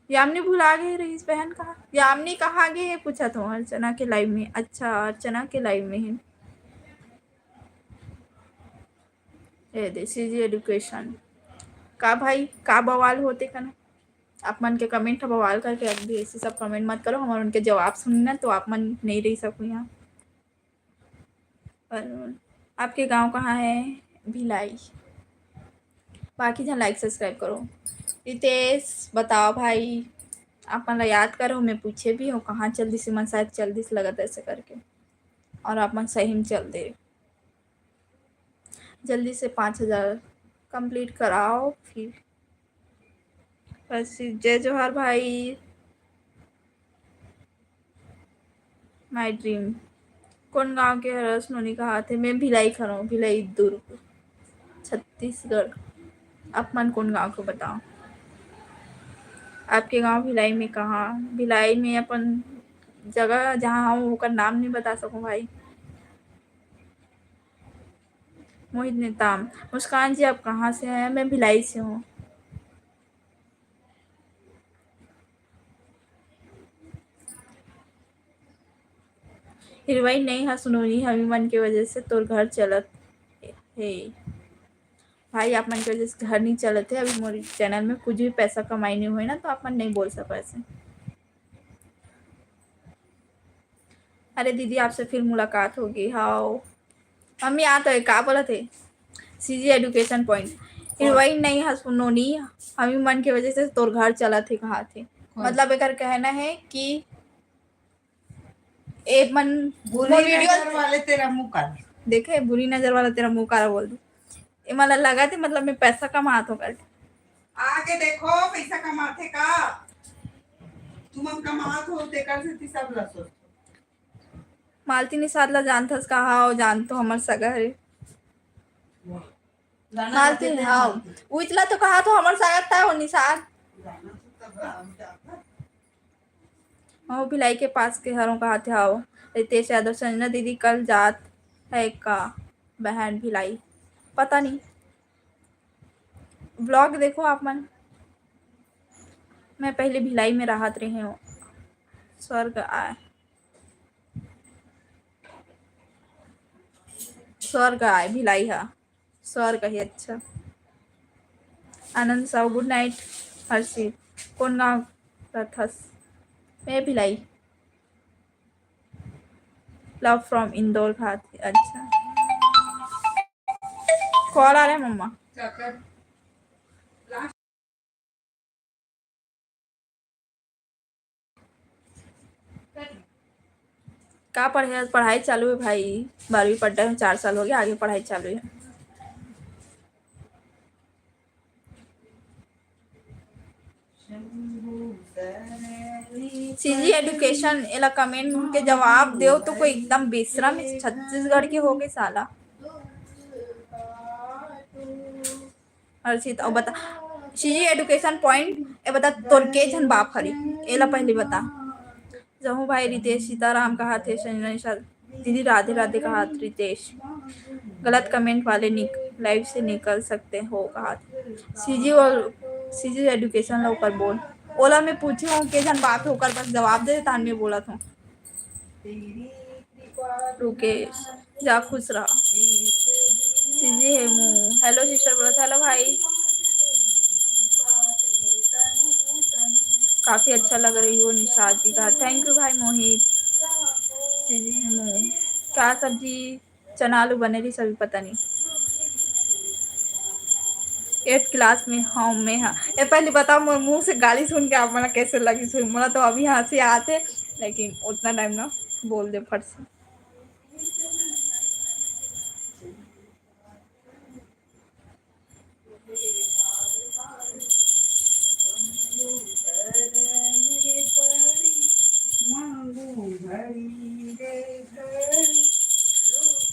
यामिनी भुला गई रईस बहन कहाँ? यामिनी कहाँ गई है पूछा तो अर्चना के लाइव में। अच्छा अर्चना के लाइव में है। दिस इज एजुकेशन का भाई का बवाल होते का ना। आप मन के कमेंट बवाल करके रख दिए ऐसे सब कमेंट मत करो। हमारे उनके जवाब सुनी ना तो आप मन नहीं रही सकूँ यहाँ। और आपके गांव कहाँ है? भिलाई। बाकी जहाँ लाइक सब्सक्राइब करो। रितेश बताओ भाई आप मन याद करो मैं पूछे भी हूँ कहाँ चल दी से मन शायद चल दी से लगता ऐसे करके और आप मन सही में चल दे। जल्दी से 5000 कंप्लीट कराओ फिर। बस जय जोहार भाई। माय ड्रीम कौन गांव के हरस नोनी कहा थे? मैं भिलाई खड़ा हूँ भिलाई दुर्ग छत्तीसगढ़। आप मन कौन गांव को बताओ? आपके गांव भिलाई में कहाँ? भिलाई में अपन जगह जहाँ हूँ ओकर नाम नहीं बता सकूँ भाई। मोहित नेताम। मुस्कान जी आप कहाँ से हैं? मैं भिलाई से हूँ। हिरवाई नहीं हा सुनोनी हमी मन के वजह से तोर घर चलत है। भाई आप मन की वजह से घर नहीं चलत है। अभी मोरी चैनल में कुछ भी पैसा कमाई नहीं हुई ना, तो आप मन नहीं बोल सको ऐसे। अरे दीदी आपसे फिर मुलाकात होगी। हाँ मम्मी आ तो है, का बोला थे? सीजी एजुकेशन पॉइंट हिरवाई नहीं हा सुनोनी हमी मन की वजह से तोर घर चला थे कहा थे। मतलब एक कहना है कि ए मन बुरी मोर वीडियो नजर वाले तेरा मुंह काला। देखे बुरी नजर वाला तेरा मुंह काला बोल दे। ये मला लगा थे मतलब मैं पैसा कमात हो कर। आगे देखो पैसा कमाते का तुम हम कमात हो तेकर से ती सब लसो मालती निषाद ला जानथस का? हाँ जानतो हमर सगा है मालती। हाँ उतला तो कहा तो हमर सगा था हो निषाद। हाँ भिलाई के पास के हरों कहा थे। आओ रितेश यादव। संजना दीदी कल जात है का बहन भिलाई? पता नहीं, ब्लॉग देखो आप मन। मैं पहले भिलाई में राहत रही हूँ। स्वर्ग आए भिलाई हा स्वर्ग ही। अच्छा आनंद साहु गुड नाइट। हर्षित कौन गाँव रथस? मैं भिलाई। लव फ्रॉम इंदौर खाती। अच्छा कॉल आ रहा है मम्मा। चक्कर का पढ़ाई चालू है भाई। 12वीं पढ़ रहे हैं, 4 साल हो गया, आगे पढ़ाई चालू है। सीजी एजुकेशन एला कमेंट के जवाब दो तो कोई एकदम बेशरम छत्तीसगढ़ के हो गए साला। हर्षित और बता सीजी एजुकेशन पॉइंट ए बता तोर के जन बाप हरी एला पहले बता। जहू भाई रितेश सीताराम कहा थे। संजना दीदी राधे राधे कहा रितेश। गलत कमेंट वाले लाइव से निकल सकते हो कहा। सीजी एजुकेशन ला ऊपर बोल। ओला मैं पूछी हूँ के जन बात होकर बस जवाब दे तान में बोला था। रुकेश जा खुश रहा। सीजी है मुँह। हेलो सिस्टर बोला। हेलो भाई काफी अच्छा लग रही हो निशाद जी का। थैंक यू भाई मोहित। सीजी है मुँह। क्या सब्जी? चना आलू बने रही सभी पता नहीं। 8th क्लास में हाँ मैं। हाँ ये पहले बताओ मोर मुँह से गाली सुन के आप मला कैसे लगी सुन मला तो अभी हंसी आते लेकिन उतना टाइम ना बोल दे फट से।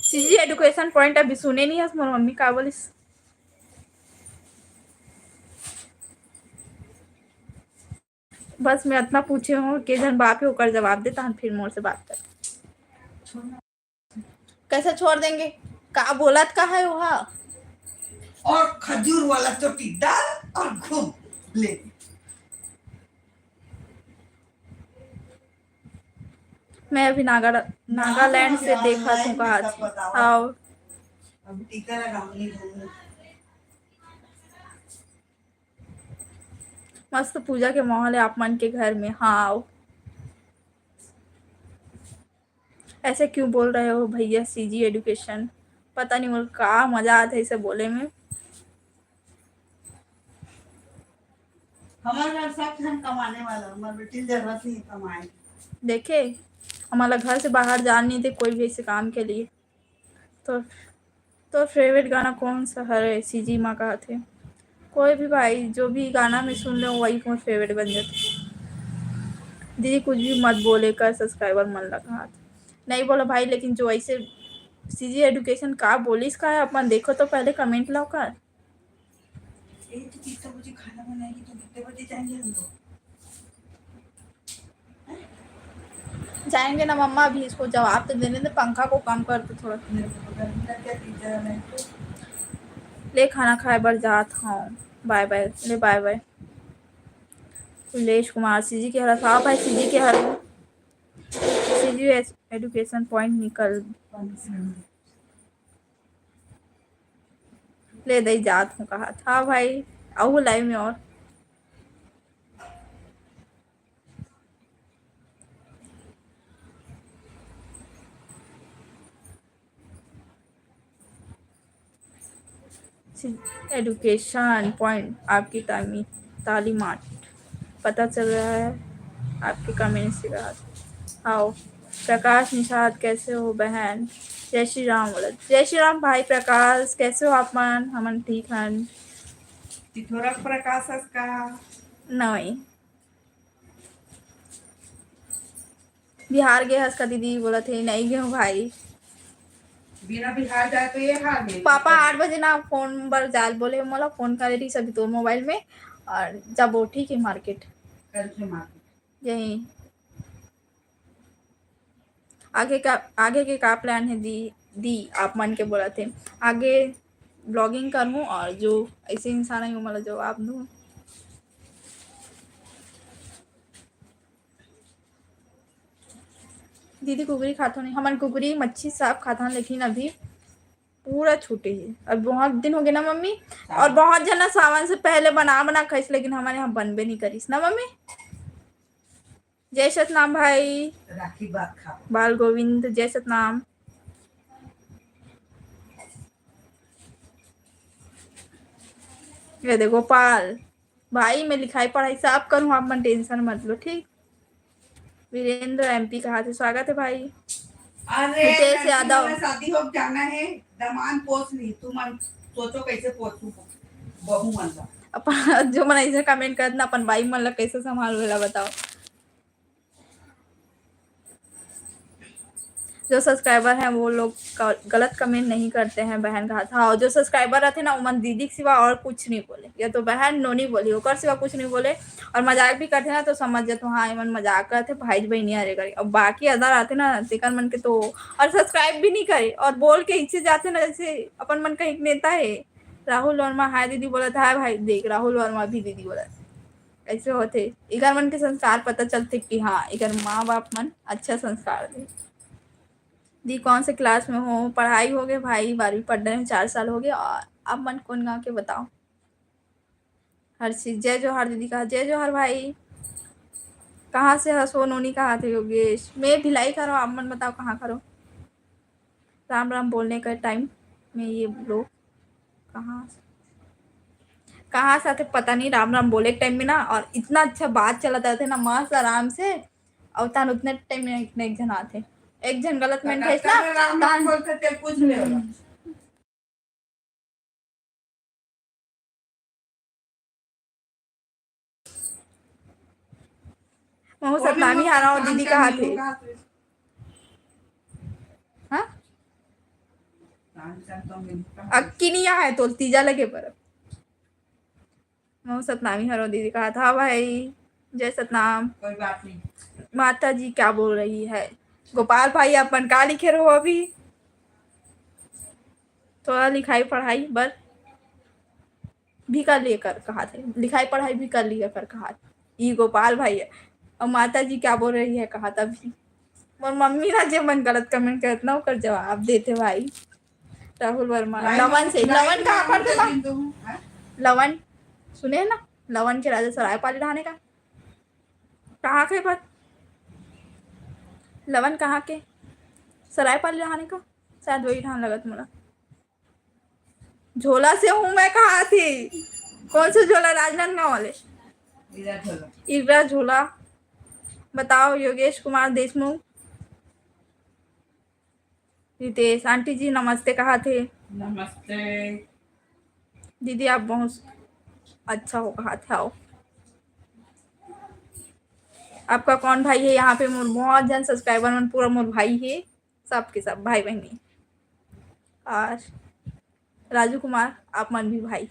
सीजी एजुकेशन पॉइंट अभी सुने नहीं है मोर मम्मी का बोलिस। बस मैं इतना पूछे हूँ के जन बाप है होकर जवाब देता हम फिर मोर से बात कर। कैसे छोड़ देंगे? का बोलत का है वहाँ? और खजूर वाला चोटी डाल और घूम ले। मैं अभी नागालैंड से देखा हूँ कहा थी। आओ अब टीका लगाऊंगी घूमने। मस्त पूजा के माहौल है आप मन के घर में। हाँ आओ। ऐसे क्यों बोल रहे हो भैया? सीजी एजुकेशन पता नहीं मुझे का मजा आता है इसे बोले में। हमारे घर सब हम कमाने वाला हमारी बेटी जरूरत नहीं कमाए। देखे हमारा घर से बाहर जान नहीं थे कोई भी ऐसे काम के लिए। तो फेवरेट गाना कौन सा है? सीजी माँ कहा थे। कोई भी भाई जो भी गाना में सुन लो वही कौन फेवरेट बन जाते। दीदी कुछ भी मत बोले कर सब्सक्राइबर मन लगा हाथ नहीं बोला भाई लेकिन जो ऐसे सीजी एजुकेशन का बोलिस का है अपन देखो तो पहले कमेंट लाओ कर। तो कितना बजे खाना बनाएगी तो कितने बजे जाएंगे हम लोग? जाएंगे ना मम्मा अभी इसको जवाब तो देने दे। पंखा को कम कर दो थोड़ा। गर्मी लग गया टीचर में ले खाना खाए बर जात हूँ। बाय बाय ले bye bye. Sulesh Kumar CG के हर था भाई सीजी के हर सीजी एजुकेशन पॉइंट निकल ले दई जात हूँ कहा था भाई आओ लाइव में और एजुकेशन पॉइंट आपकी तालीमात पता चल रहा है आपके कमेंट से रहा आओ प्रकाश निषाद कैसे हो बहन जय श्री राम बोला जय श्री राम भाई प्रकाश कैसे हो आप मन हमन ठीक हन तिथोरक प्रकाशस का नहीं बिहार गए हंस का दीदी बोला थे नहीं गए हूँ भाई बिना बिहार जाए तो ये हाल है पापा 8 बजे ना फोन पर जाल बोले मोला फोन करे रही सभी तो मोबाइल में और जब वो ठीक है मार्केट कल से मार यही आगे के का प्लान है दी आप मन के बोला थे आगे ब्लॉगिंग करूँ और जो ऐसे इंसान है मतलब जवाब दूँ दीदी कुकरी खाता नहीं हमारे कुकरी मच्छी साफ खाता हूँ लेकिन अभी पूरा छूटे है और बहुत दिन हो गए ना मम्मी और बहुत जना सावन से पहले बना खाइस लेकिन हमारे यहाँ बनबे नहीं करीस ना मम्मी जय सतनाम भाई राखी बात खा बाल गोविंद जय सतनाम ये देखो गोपाल भाई मैं लिखाई पढ़ाई सब करूँ आप मन टेंशन मत लो ठीक वीरेंद्र एमपी कहा थे स्वागत है भाई अरे हितेश यादव शादी हो जाना है दमान पोस ली तुम सोचो कैसे पोसू बहू मन का अपन जो मन ऐसे कमेंट करना अपन भाई मन ला कैसे संभाल बताओ जो सब्सक्राइबर हैं वो लोग गलत कमेंट नहीं करते हैं बहन कहा था और जो सब्सक्राइबर रहते ना उमन दीदी के सिवा और कुछ नहीं बोले या तो बहन नोनी बोली होकर सिवा कुछ नहीं बोले और मजाक भी करते ना तो समझ जाते हाँ इमन मजाक करते भाई बहनी अरे करे और बाकी अदर आते ना तिकर मन के तो और सब्सक्राइब भी नहीं करे और बोल के इच्छे जाते ना जैसे अपन मन का एक नेता है राहुल वर्मा हाय दीदी बोला था हाय भाई देख राहुल वर्मा भी दीदी बोला ऐसे होते इधर मन के संस्कार पता चलते कि हाँ इधर माँ बाप मन अच्छा संस्कार दे दी कौन से क्लास में हो पढ़ाई हो गए भाई 12वीं पढ़ रहे हैं 4 साल हो गए और अब मन कौन गाँव के बताओ हर चीज जय जोहर दीदी कहा जय जोहर भाई कहाँ से हसो नोनी कहा थे योगेश मैं भिलाई करो आप मन बताओ कहाँ करो राम राम बोलने का टाइम में ये लोग कहाँ से आते पता नहीं राम राम बोले टाइम में ना और इतना अच्छा बात चलाते थे ना मस्त आराम से और तान उतने टाइम में इतने एक जन आते एक जन गलत में राम बोलते थे कुछ नहीं होगा मैं सतनामी आ रहा हूँ दीदी कहा थे हाँ अक्की नहीं है तो तीजा लगे पर मैं सतनामी हरो दीदी कहा था भाई जय सतनाम कोई बात नहीं माता जी क्या बोल रही है गोपाल भाई अपन का लिखे रहो अभी थोड़ा लिखाई पढ़ाई बस भी कर लेकर कहा थे लिखाई पढ़ाई भी कर लिया कर कहा ये गोपाल भाई है और माता जी क्या बोल रही है कहा था भी और मम्मी ना जो मन गलत कमेंट करना कर जवाब देते भाई राहुल वर्मा लवन से लवन कहाँ पर लवन सुने ना लवन के राजा सराय पाली रहने का कहाँ के पर लवन कहाँ के सराय पाली रहने का शायद वही ठान लगत मला झोला से हूँ मैं कहा थी कौन सा झोला राजनांदगांव वाले इरा झोला बताओ योगेश कुमार देशमुख रितेश आंटी जी नमस्ते कहा थे नमस्ते दीदी आप बहुत अच्छा हो कहा थे आओ आपका कौन भाई है यहाँ पे बहुत जन सब्सक्राइबर में पूरा मोर भाई है सबके सब भाई बहनी और राजू कुमार आप मन भी भाई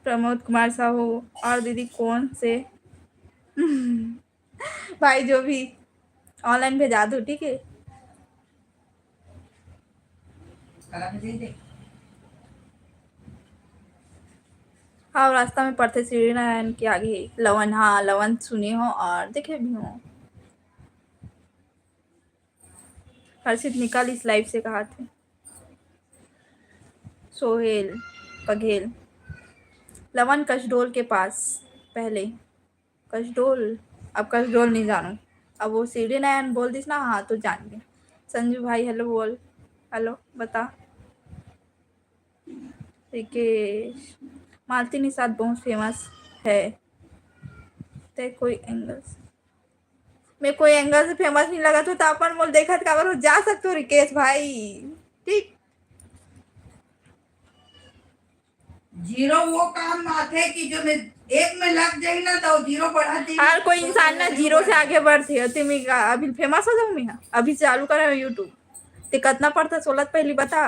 प्रमोद कुमार साहू और दीदी कौन से भाई जो भी ऑनलाइन भेजा दो ठीक है हाँ, रास्ता में पड़ते सीढ़ी नारायण के आगे लवन। हाँ, लवन सुने हो और देखे भी हो। हर्षित निकाल इस लाइफ से कहा थे। सोहेल बघेल। लवन कसडोल के पास पहले। कसडोल, अब कसडोल नहीं जानू। अब वो सीढ़ी नारायण बोल दिस ना, हाँ तो जान गए। संजू भाई हेलो बोल। हेलो बता। रिकेश। मालती निषाद बहुत फेमस है। ते कोई एंगल में कोई एंगल से फेमस नहीं लगा तो अपन मोल देखा था जा सकते हो रिकेश भाई। ठीक। जीरो वो काम माथे की जो में एक में लग जाए ना तो जीरो बढ़ा दी। हर कोई इंसान ना जीरो से आगे बढ़ती है। तुम्हें अभी फेमस हो जाऊँ मैं, अभी चालू करा यूट्यूब ते कितना पड़ता 16 पहले बता।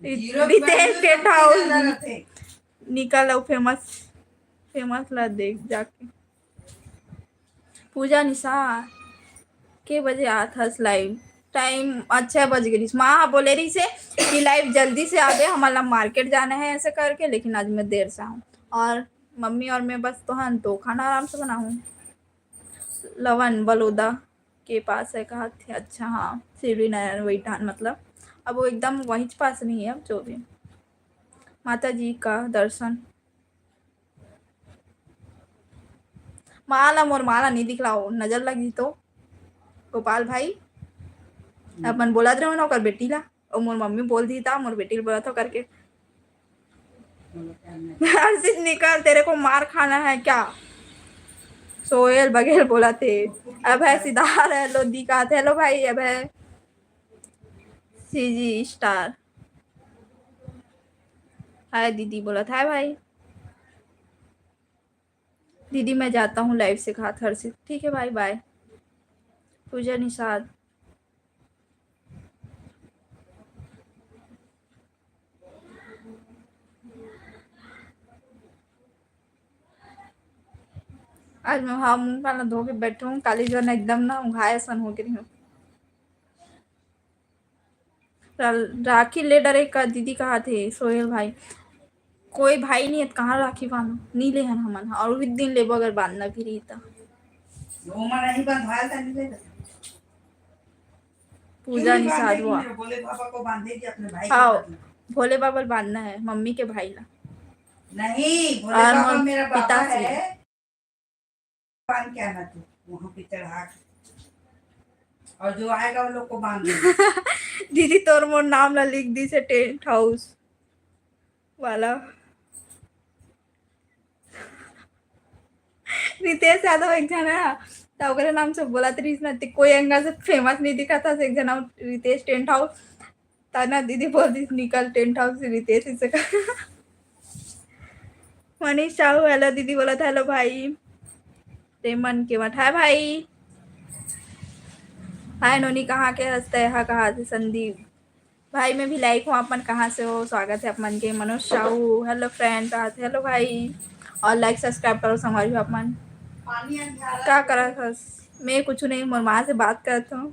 रितेश टेंट हाउस निकल फेमस फेमस ला देख जाके। पूजा निशा के बजे आथस लाइव टाइम 6 बज गई। माँ बोले रही से कि लाइव जल्दी से आ गए, हमारा मार्केट जाना है ऐसे करके, लेकिन आज मैं देर से आऊँ और मम्मी और मैं बस तो हन तो खाना आराम से बनाऊँ। लवन बलौदा के पास है कहा थे। अच्छा हाँ, सीढ़ी नारायण वही ठान मतलब अब वो एकदम वहीं पास नहीं है। अब जो भी माता जी का दर्शन। माला मोर माला नहीं दिख रहा हो, नजर लगी तो गोपाल भाई अपन बोला रहे हो ना कर बेटी ला, और मोर मम्मी बोल दी था मोर बेटी बोला था करके। हर्षित निकल, तेरे को मार खाना है क्या। सोहेल बघेल बोला थे। अब है सिद्धार्थ हेलो दिखा थे। हेलो भाई। अब है सीजी स्टार। हाय दीदी बोला था भाई। दीदी मैं जाता हूँ लाइव से कहा था हर्षित। ठीक है भाई बाय। पूजा निषाद। आज मैं हाँ मुँह काला धो के बैठे हूँ, काली जो ना एकदम ना उघाया सन हो गई हूँ। राखी ले डरे का दीदी कहा थे सोहेल भाई। कोई भाई नहीं है तो कहाँ राखी बांधो, नहीं ले हन हमन और भी दिन लेबो अगर बांधना भी रही था। नहीं बंधवाया था, नहीं ले पूजा निषाद हुआ। बोले पापा को बांधेगी अपने भाई हाँ को। भोले बाबा बांधना है मम्मी के भाई ला। नहीं भोले और बाबा मोर मेरा बाबा पिताश्री। है, बांध के आना तू वहाँ पे चढ़ा के। और जो आएगा उन लोग को बांध देना। दीदी तोर मोर नाम ला लिख दी से टेंट हाउस वाला। रितेश यादव एक जन है तो ओकरे नाम से बोला तरी ना, कोई एंगल से फेमस नहीं दिखा था। एक जना रितेश टेंट हाउस तना दीदी बोल दी निकल टेंट हाउस से रितेश इसे मनीष साहू हेलो दीदी बोला था। हेलो भाई। रेमन के मठ है भाई। हाय नोनी कहाँ के हंसते है कहा से। संदीप भाई मैं भी लाइक हूँ, अपन कहाँ से हो। स्वागत है अपन के। मनोज साहू हेलो फ्रेंड कहा थे। हेलो भाई और लाइक सब्सक्राइब करो समाज अपन क्या करा था। मैं कुछ नहीं मोर माँ से बात करता हूँ।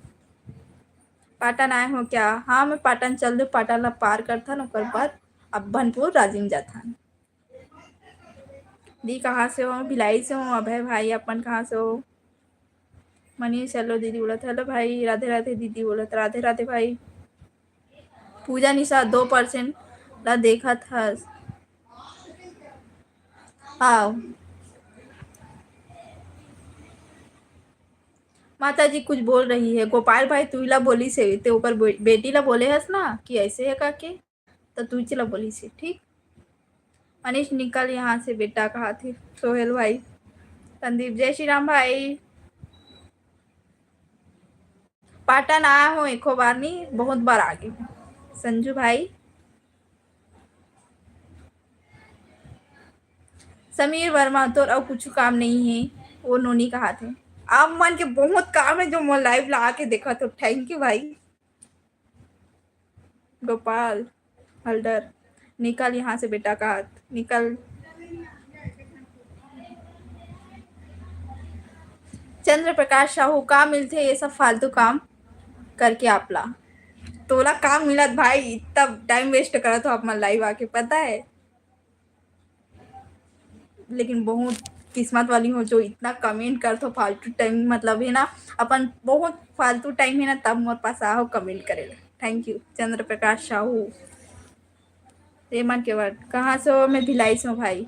पाटन आए हो क्या। हाँ मैं पाटन चल दो, पाटन ला पार करता न बाद अब भनपुर राजिम जाता। दी कहाँ से हो। भिलाई से हो। अभय भाई अपन कहाँ से हो। मनीष हेलो दीदी बोला था। हेलो भाई राधे राधे दीदी बोला था। राधे राधे भाई। पूजा निशा 2% ला देखा था। हाँ माता जी कुछ बोल रही है। गोपाल भाई तू ला बोली से ते ऊपर बेटी ला बोले हस ना कि ऐसे है काके, तो तू चला बोली से। ठीक। मनीष निकल यहाँ से बेटा कहा थे। सोहेल भाई। संदीप जय श्री राम भाई। पाटन आया हूँ एक बार नहीं बहुत बार आगे हूँ। संजू भाई। समीर वर्मा तो अब कुछ काम नहीं है वो नोनी कहा थे। आप मन के बहुत काम है जो मैं लाइव ला के देखा तो थैंक यू भाई। गोपाल हल्दर निकल यहाँ से बेटा का हाथ निकल। चंद्र प्रकाश साहू काम मिलते ये सब फालतू काम करके आपला तोला काम मिलत भाई, तब टाइम वेस्ट करा तो आप लाइव आके पता है। लेकिन बहुत किस्मत वाली हो जो इतना कमेंट कर तो फालतू टाइम मतलब है ना अपन बहुत फालतू टाइम है ना तब मोर पास आओ कमेंट करेला। Thank you Chandra Prakash Sahu. रेमन के वर्ड कहाँ से हो? मैं भिलाई से हूँ भाई।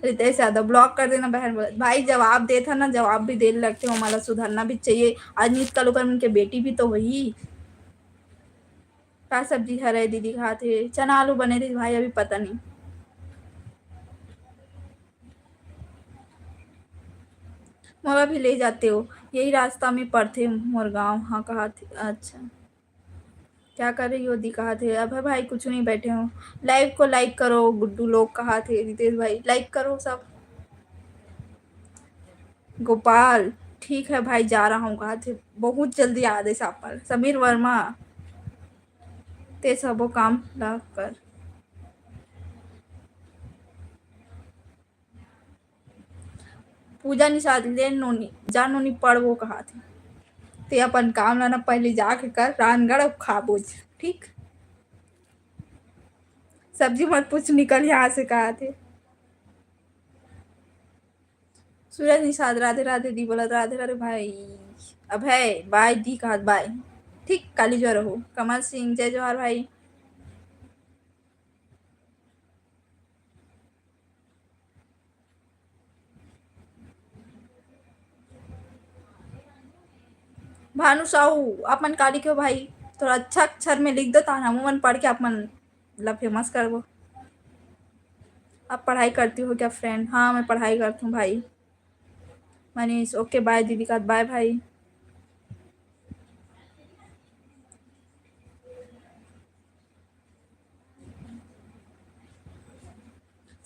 रितेश यादव ब्लॉक कर देना बहन बोला भाई जवाब दे था ना जवाब भी देने लगते हो हमारा सुधरना भी चाहिए। आज नीत कल ऊपर उनके बेटी भी तो वही का सब्जी खा रहे दीदी खाते चना आलू बने थे भाई अभी पता नहीं। मोरा भी ले जाते हो यही रास्ता में पड़ते मोर गाँव। हाँ कहा थे अच्छा क्या कर रही हो दी कहा थे। अब भाई कुछ नहीं बैठे हो। लाइव को लाइक करो गुड्डू लोग कहा थे। रितेश भाई लाइक करो सब। गोपाल ठीक है भाई जा रहा हूँ कहा थे बहुत जल्दी आदेश आप पर। समीर वर्मा ते सबो काम ला कर। पूजा निषाद ले नोनी जा नोनी पढ़ वो कहा थे ते अपन काम लाना पहले जाके कर रानगढ़ अब खा बोझ ठीक। सब्जी मत पूछ निकल यहाँ से कहा थे। सूरज निषाद राधे राधे दी बोला राधे राधे भाई। अब है बाय दी कहा बाय ठीक काली जो रहो। कमल सिंह जय जोहार भाई। भानु साहू अपन काली क्यों भाई थोड़ा अच्छा अक्षर में लिख दो ताना मुमन पढ़ के अपन मतलब फेमस कर वो। आप पढ़ाई करती हो क्या फ्रेंड? हाँ मैं पढ़ाई करती हूँ भाई। मनीष ओके बाय दीदी का बाय भाई।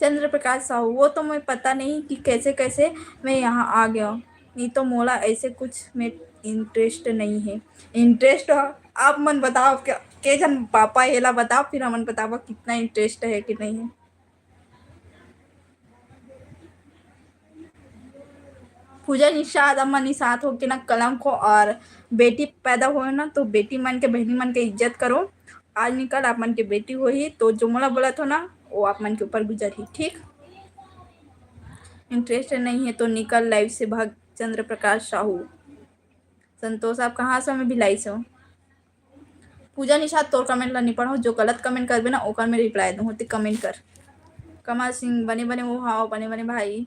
चंद्र प्रकाश साहू वो तो मैं पता नहीं कि कैसे कैसे मैं यहाँ आ गया नहीं तो मोला ऐसे कुछ में इंटरेस्ट नहीं है। इंटरेस्ट आप मन बताओ क्या के जन पापा हेला बताओ फिर हमन बताओ कितना इंटरेस्ट है कि नहीं है। पूजा निषाद अम्मा निषाद हो के ना कलम को और बेटी पैदा हो ना तो बेटी मन के बहनी मन के इज्जत करो। आज निकल आप मन के बेटी हो ही तो जो मोला बोला था ना वो आप मन के ऊपर गुजर ही ठीक। इंटरेस्ट नहीं है तो निकल लाइव से भाग। चंद्र प्रकाश साहू। संतोष आप कहाँ से? मैं भिलाई से हूँ। पूजा निषाद तोर कमेंट ला नहीं पढ़ो जो गलत कमेंट करबे ना ओकर में रिप्लाई दूँ होती कमेंट कर। कमल सिंह बने बने वो हाँ बने बने भाई।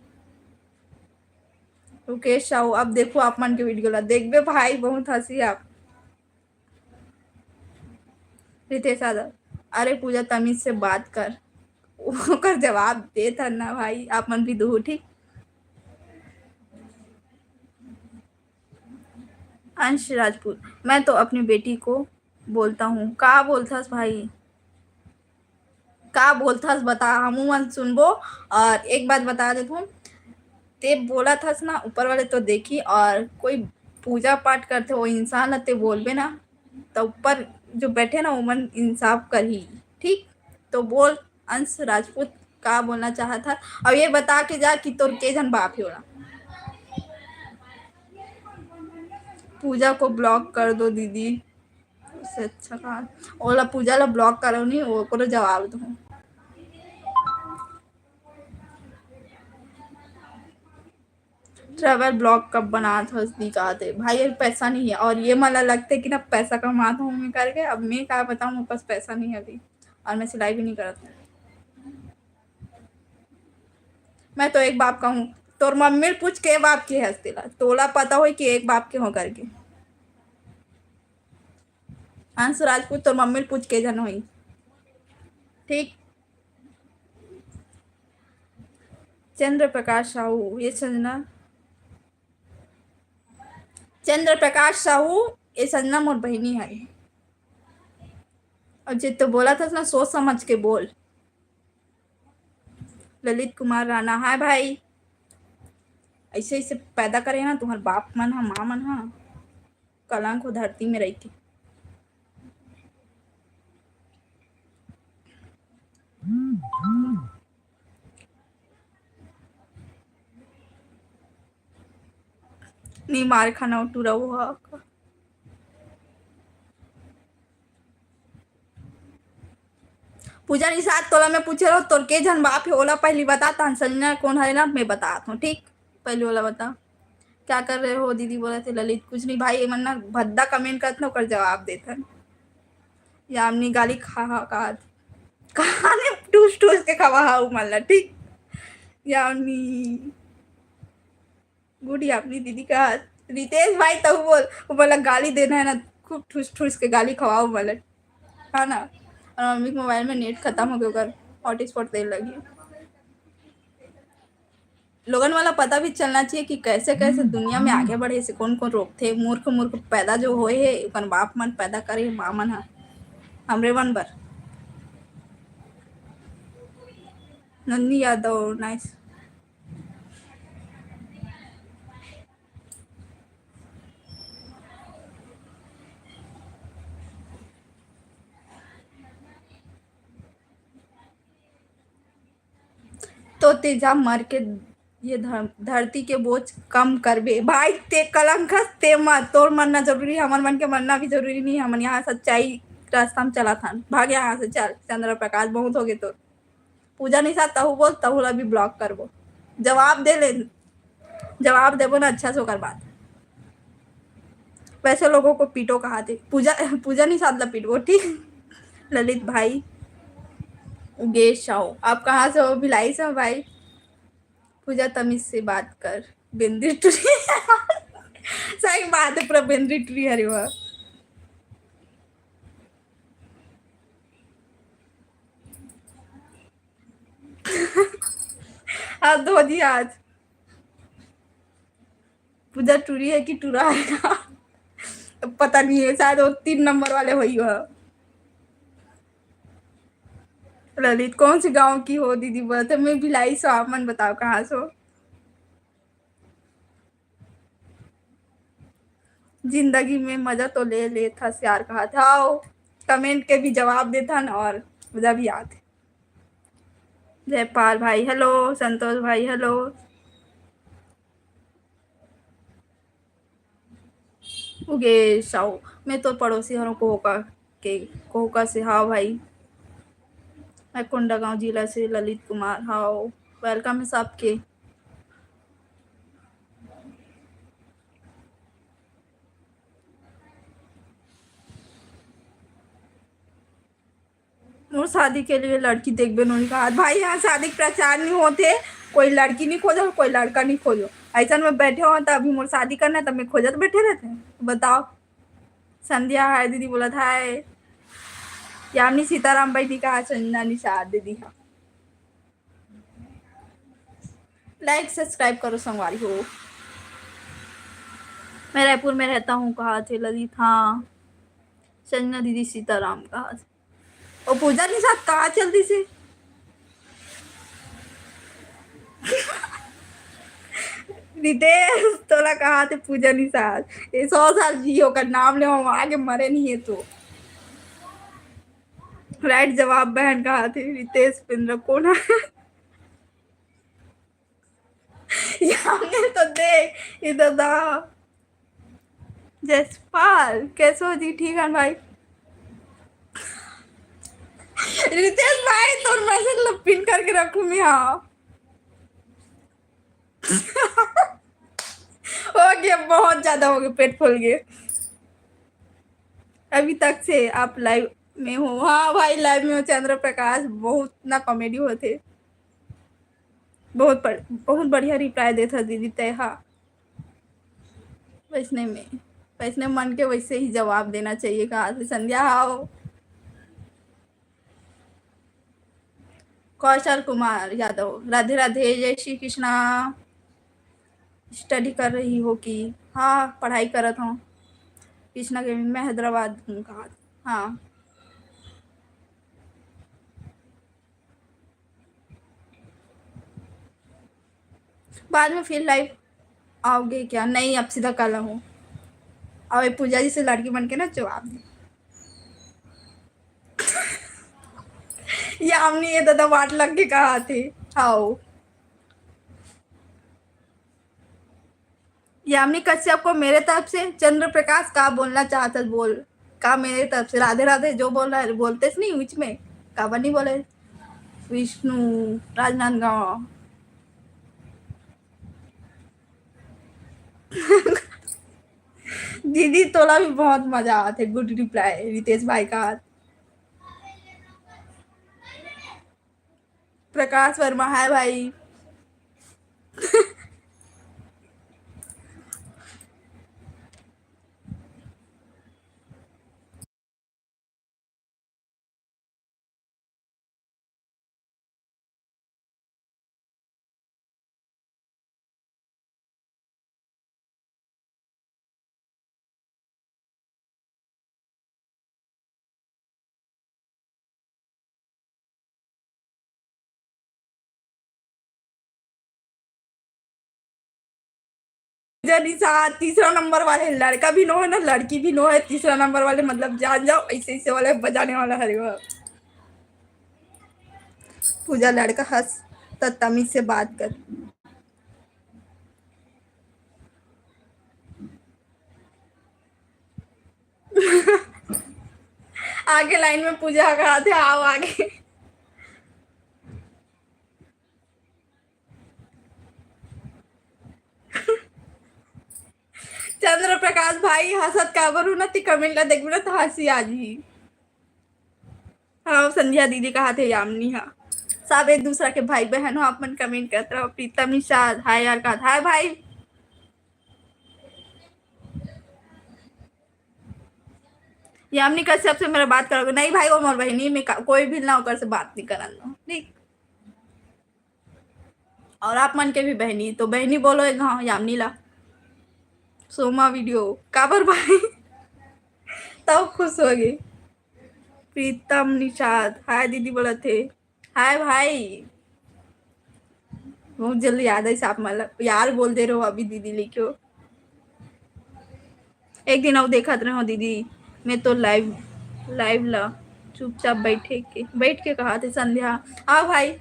रुकेश साहू अब देखो आप मन के वीडियो ला देखबे भाई बहुत हंसी आप। रितेश यादव अरे पूजा तमीज से बात कर ओकर जवाब दे था ना भाई आप मन भी दो ठीक। अंश राजपूत मैं तो अपनी बेटी को बोलता हूँ का बोलथस भाई का बोलथस बता हमू मन सुनबो। और एक बात बता देता हूँ ते बोला था ना ऊपर वाले तो देखी और कोई पूजा पाठ करते वो इंसान ते बोलबे ना तो ऊपर जो बैठे ना वो मन इंसाफ कर ही ठीक। तो बोल अंश राजपूत का बोलना चाहा था और ये बता के जा कि तोर के जन बाप ही होला। पूजा को ब्लॉक कर दो दीदी उससे अच्छा कहा ओला पूजा ला ब्लॉक करो नहीं वो को जवाब दो। ट्रैवल ब्लॉग कब बना था दिखाते भाई ये पैसा नहीं है और ये मला लगता है कि ना पैसा कमाता हूँ मैं करके। अब मैं क्या बताऊँ मेरे पास पैसा नहीं है अभी और मैं सिलाई भी नहीं करता। मैं तो एक बाप का हूँ तोर मम्मी पूछ के बाप की है तेला तोला पता हो कि एक बाप के हो करके। अंशु राजपूत तोर मम्मी पूछ के जन हुई ठीक। चंद्र प्रकाश साहू ये संजना चंद्र प्रकाश साहू ये संजना मोर बहनी है। और जित तो बोला था ना सोच समझ के बोल। ललित कुमार राणा हाय भाई ऐसे ऐसे पैदा करे ना तुम्हारे बाप मन हा माँ मन हा कलंक हो धरती में रही के। नहीं मार खाना उठूरा हुआ पूजा निषाद तोला मैं पूछे रहो तोर के जन बाप है ओला पहली बताता हन संजना कौन है ना मैं बताता हूँ ठीक पहले ओला बता क्या कर रहे हो दीदी बोला थे ललित कुछ नहीं भाई मन्ना भद्दा कमेंट करत कर जवाब देथन यामनी गाली खा कहाने टूस टूस के खवा हाउ मल्ला ठीक यामनी गुड यामनी दीदी का रितेश भाई तो बोल वो बोला गाली देना है ना खूब ठूस ठूस के गाली खवाओ बोला हाँ ना और मम्मी के मोबाइल में नेट खत्म हो गया हॉटस्पॉट देने लगी लोगन वाला पता भी चलना चाहिए कि कैसे कैसे दुनिया में आगे बढ़े से कौन कौन रोकते मूर्ख मूर्ख पैदा जो होए है उकन बाप मन पैदा करे माँ मन हा हमरे मन बर नंदी यादव नाइस तो तेजा मर के ये धरती के बोझ कम करबे भाई ते कलंकस ते मत तोर मरना जरूरी है हमार मन के मरना भी जरूरी नहीं है हम यहाँ सच्चाई रास्ता में चला था भाग यहाँ से चल चंद्र प्रकाश बहुत हो गए तो पूजा नहीं साथ तहु बोल तहु ला भी ब्लॉक करबो जवाब दे ले जवाब देबो ना अच्छा से ओकर बात वैसे लोगों को पीटो कहा थे पूजा नहीं साथ ला पीटो ठीक ललित भाई उगेश आओ आप कहाँ से हो भिलाई से हो भाई पूजा तमीज से बात कर बेंद्री टूरी सही बात है पूरा बेंद्री टूरी हरे वह आज धो दिया आज पूजा टूरी है कि टूरा है पता नहीं है शायद वो 3 नंबर वाले हुई वह ललित कौन से गांव की हो दीदी बोलते मैं भिलाई से आप मन बताओ कहाँ से हो जिंदगी में मजा तो ले था यार कहा था कमेंट के भी जवाब देता न और मजा भी याद है जयपाल भाई हेलो संतोष भाई हेलो उगेश आओ मैं तो पड़ोसी हूँ कोहका से हाँ भाई मैं कोंडागांव जिला से ललित कुमार हाउ वेलकम है सबके मोर शादी के लिए लड़की देखबे नहीं कहा भाई यहाँ शादी के प्रचार नहीं होते कोई लड़की नहीं खोजो कोई लड़का नहीं खोजो ऐसा में बैठे हो तो अभी मोर शादी करना है तब मैं खोजत बैठे रहते हैं बताओ संध्या है दीदी बोला था यामिनी सीताराम भाई कहा संजना निषाद दीदी हाँ लाइक सब्सक्राइब करो संगवारी हो मैं रायपुर में रहता हूँ कहा थे ललित हाँ संजना दीदी सीताराम कहा और पूजा निषाद कहा चलती से रितेश तोला कहा थे पूजा निषाद ये 100 साल जियो का नाम ले हम आगे मरे नहीं है तो राइट जवाब बहन कहा थे रितेश पिंद्र कौन है हमने तो देख इधर दा जसपाल कैसे हो जी ठीक है भाई रितेश भाई तो मैसेज पिन करके रखूं मैं हाँ हो गया बहुत ज्यादा हो गया पेट फूल गए अभी तक से आप लाइव में हो हाँ भाई लाइव में हो चंद्र प्रकाश बहुत ना कॉमेडी होते बहुत बढ़िया रिप्लाई देता दीदी तय हाँ वैसने मन के वैसे ही जवाब देना चाहिए कहा से संध्या आओ कौशल कुमार यादव राधे राधे जय श्री कृष्णा स्टडी कर रही हो कि हाँ पढ़ाई करत हूँ कृष्णा के मैं हैदराबाद हूँ कहा हाँ बाद में फिर लाइव आओगे क्या नहीं अब सीधा कल हूँ और पूजा जी से लड़की बन के ना जवाब दे या हमने ये दादा वाट लग के कहा थे आओ यामिनी कश्यप को मेरे तरफ से चंद्र प्रकाश का बोलना चाहता बोल का मेरे तरफ से राधे राधे जो बोल रहा है बोलते नहीं बीच में काबर नहीं बोले विष्णु राजनांदगांव। दीदी तोला भी बहुत मजा आते। गुड रिप्लाई रितेश भाई का। प्रकाश वर्मा है भाई। निशा तीसरा नंबर वाले लड़का भी नो है ना लड़की भी नो है। तीसरा नंबर वाले मतलब जान जाओ ऐसे ऐसे वाले बजाने वाला हर पूजा लड़का हंस तो तमीज से बात कर। आगे लाइन में पूजा कहा थे आओ आगे। चंद्र प्रकाश भाई हंसत काबर हूँ ना ती कमेंट ला देख ना तो हंसी आ जी। हाँ संध्या दीदी कहा थे यामिनी। हाँ सब एक दूसरा के भाई बहन हो अपन कमेंट करते रहो। प्रीतम निषाद हाय यार कहा हाय भाई। यामिनी कश्यप से मेरा बात करोगे नहीं भाई वो मोर बहनी में कोई भी ना होकर से बात नहीं करना ठीक। और आप मन के भी बहनी तो बहनी बोलो एक हाँ यामिनी ला सोमा वीडियो काबर भाई। तब खुश हो गई। प्रीतम निषाद हाय दीदी बोला थे हाय भाई। बहुत जल्दी याद है आप मतलब यार बोल दे रहे हो अभी दीदी लिखो। एक दिन अब देखा रहे दीदी मैं तो लाइव लाइव ला चुपचाप बैठ के कहा थे संध्या। हाँ भाई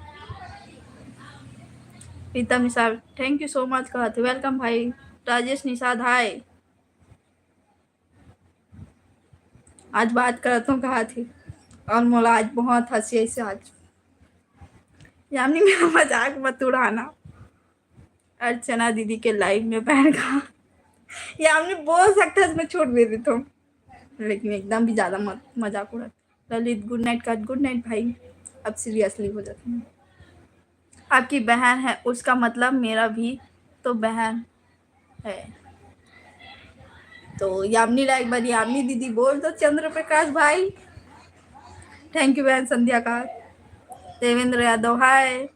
Pritam Nishad thank you so much कहा थे वेलकम भाई। राजेश निषाद हाय आज बात करता हूँ कहा थी और मोला आज बहुत हंसी ऐसे आज। यानी मेरा मजाक मत उड़ाना। अर्चना दीदी के लाइव में बैठ का यानी बोल सकता है इसमें छोड़ दे देता हूँ लेकिन एकदम भी ज़्यादा मत मजाक उड़ा। ललित गुड नाइट का गुड नाइट भाई। अब सीरियसली हो जाती हूँ। आपकी बहन है उसका मतलब मेरा भी तो बहन है। तो यामिनी लाइक बार यामिनी दीदी बोल दो चंद्र प्रकाश भाई। थैंक यू बहन संध्या का। देवेंद्र यादव हाय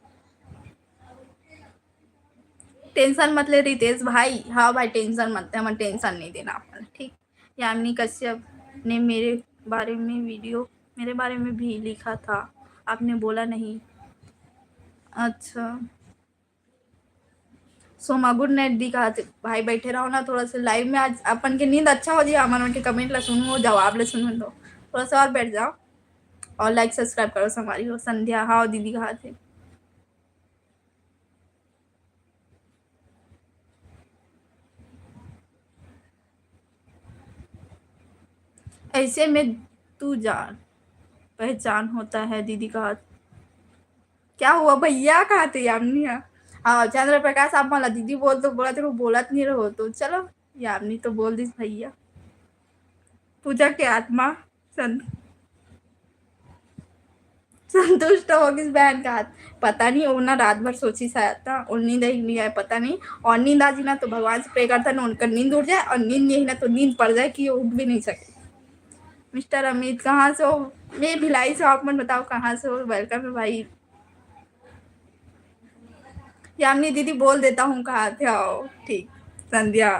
टेंशन मत ले रितेश भाई। हाँ भाई टेंशन मत ले हमें टेंशन नहीं देना अपन ठीक। यामिनी कश्यप ने मेरे बारे में भी लिखा था आपने बोला नहीं। अच्छा सोमा गुड नाइट दी कहा भाई बैठे रहो ना थोड़ा सा लाइव में आज अपन के नींद अच्छा हो जाए। हमारे उनके कमेंट ला सुनो जवाब ले सुनो दो थोड़ा सा और बैठ जाओ और लाइक सब्सक्राइब करो हमारी हो। संध्या हाँ दीदी कहा थे ऐसे में तू जान पहचान होता है दीदी कहा। क्या हुआ भैया कहा थे यामिनी। हाँ चंद्र प्रकाश आप मला दीदी बोल तो बोला तेरे को बोलत नहीं रहो तो चलो यामिनी तो बोल दी भैया। पूजा के आत्मा संतुष्ट हो किस बहन का हाथ पता नहीं वो ना रात भर सोची शायद था और नींद ही नहीं आए पता नहीं। और नींद आ जी ना तो भगवान से प्रे करता ना उनका नींद उड़ जाए और नींद नहीं ना तो नींद पड़ जाए कि वो उठ भी नहीं सके। मिस्टर अमित कहाँ से हो। मैं भिलाई से आप मन बताओ कहाँ से हो। वेलकम है भाई। यामिनी दीदी बोल देता हूँ कहाँ थे आओ ठीक। संध्या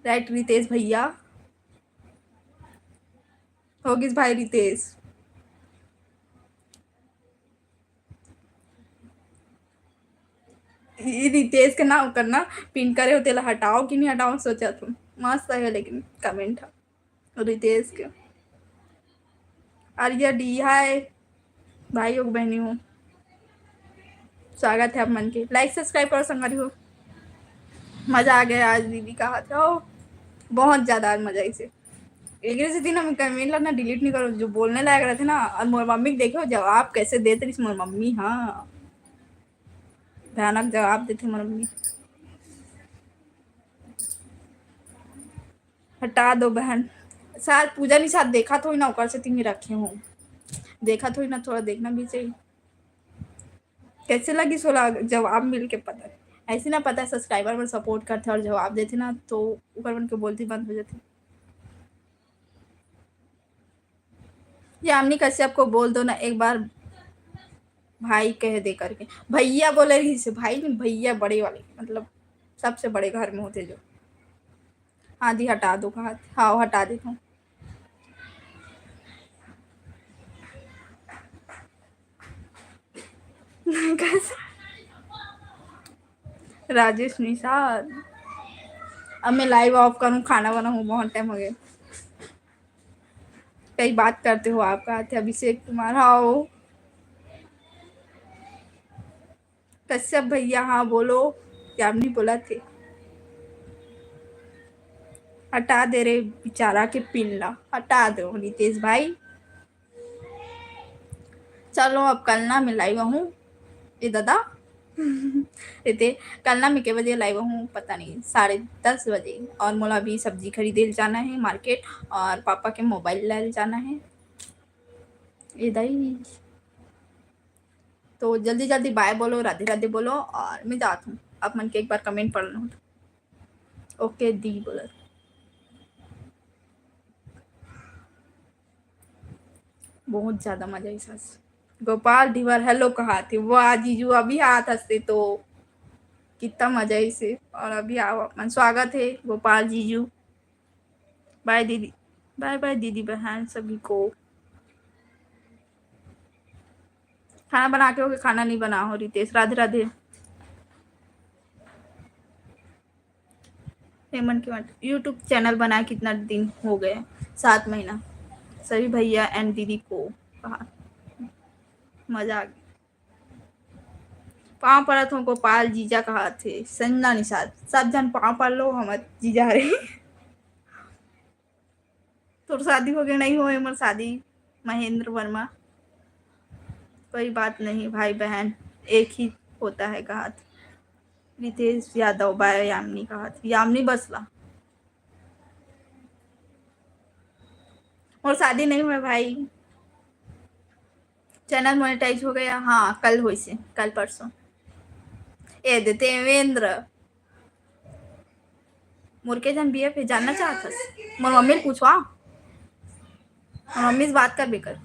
राइट रितेश भैया होगी भाई रितेश। रितेश के नाम करना पिन करे हो तेला हटाओ कि नहीं हटाओ सोचा तुम मस्त है लेकिन कमेंट है रितेश के। आर्या डी हाय भाई हो बहनी हो स्वागत है आप मन के लाइक सब्सक्राइब करो संगरी हो। मज़ा आ गया आज दीदी का हाथ बहुत ज़्यादा आज मज़ा इसे एक से दिन हम कमेंट ना डिलीट नहीं करो, जो बोलने लायक रहे थे ना। और मोर मम्मी के देखो जवाब कैसे देते रही मोर मम्मी। हाँ, भयानक जवाब देते मोर मम्मी। हटा दो बहन। शायद पूजा नहीं साथ देखा थोड़ी ना ओकर से तीन रखे हूँ, देखा थोड़ी ना, थोड़ा देखना भी चाहिए। कैसे लगी 16 जवाब मिल के? पता है ऐसे ना, पता है सब्सक्राइबर में सपोर्ट करते और जवाब देते ना तो ऊपर बन के बोलती बंद हो जाती। यामिनी कश्यप को बोल दो ना एक बार भाई कह दे करके। भैया बोले रही से, भाई नहीं भैया, बड़े वाले मतलब सबसे बड़े घर में होते जो। हाँ दी हटा दो कहा। हाँ हटा देता हूँ। राजेश निषाद, अब मैं लाइव ऑफ करूँ, खाना बनाऊँ, बहुत टाइम हो गया। कई बात करते हो आप? कहा थे अभिषेक कुमार। हाँ कश्यप भैया, हाँ बोलो। यामिनी बोला थे हटा दे रे बेचारा के पिल्ला, हटा दो रितेश भाई। चलो अब कल ना मैं लाइव हूँ। ये दादा रितेश, कल ना मैं के बजे लाइव हूँ पता नहीं, 10:30 बजे। और मोला भी सब्जी खरीदे जाना है मार्केट, और पापा के मोबाइल ले जाना है इधर ही। तो जल्दी जल्दी बाय बोलो, राधे राधे बोलो, और मैं जाती हूँ। आप मन के एक बार कमेंट पढ़ लो। ओके दी बोला। बहुत ज्यादा मजा आई सास। गोपाल ढीवर हेलो कहा थे, वाह जीजू अभी हाथ हंसते तो कितना मजा इसे। और अभी आओ अपन, स्वागत है गोपाल जीजू। बाय दीदी, बाय बाय दीदी बहन सभी को। खाना बना के हो गया? खाना नहीं बना हो रितेश। राधे राधे। हेमंत के मत यूट्यूब चैनल बनाए कितना दिन हो गए? 7 महीना। सभी भैया एंड दीदी को कहा, मजा आ गया। पाँव पड़त हो गोपाल जीजा कहा थे, संजना निषाद, सब जन पाँव पड़ लो, हम जीजा रहे। तो शादी हो गई नहीं हो उम्र शादी? महेंद्र वर्मा, कोई बात नहीं भाई बहन एक ही होता है कहा था। रितेश यादव बाय यामिनी कहा थी, यामिनी बसला। और शादी नहीं हुआ भाई, चैनल मोनेटाइज हो गया। हाँ कल हुई से, कल परसों। ए दे देवेंद्र मुर्के जन बी एफ जानना चाहता मोर मम्मी पूछवा, मम्मी से बात कर बेकर।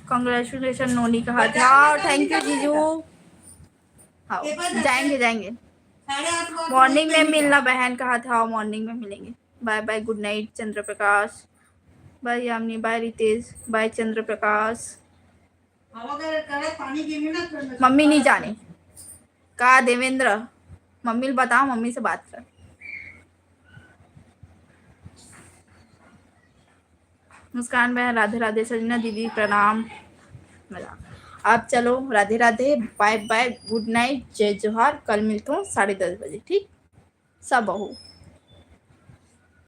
कांग्रेचुलेशन नोनी कहा था। हाँ थैंक यू जीजू। हाँ जाएंगे जाएंगे, मॉर्निंग में मिलना बहन कहा था। मॉर्निंग में मिलेंगे। Bye bye good night Chandra Prakash. Bye Yamini, bye Ritesh, bye Chandra Prakash. Mummy नहीं जाने कहा देवेंद्र, मम्मी बताओ, मम्मी से बात कर। मुस्कान बहन राधे राधे, सजना दीदी प्रणाम। आप चलो Radhe Radhe, bye bye good night, जय जोहार। कल मिलते हो 10:30 बजे, ठीक सब बहू।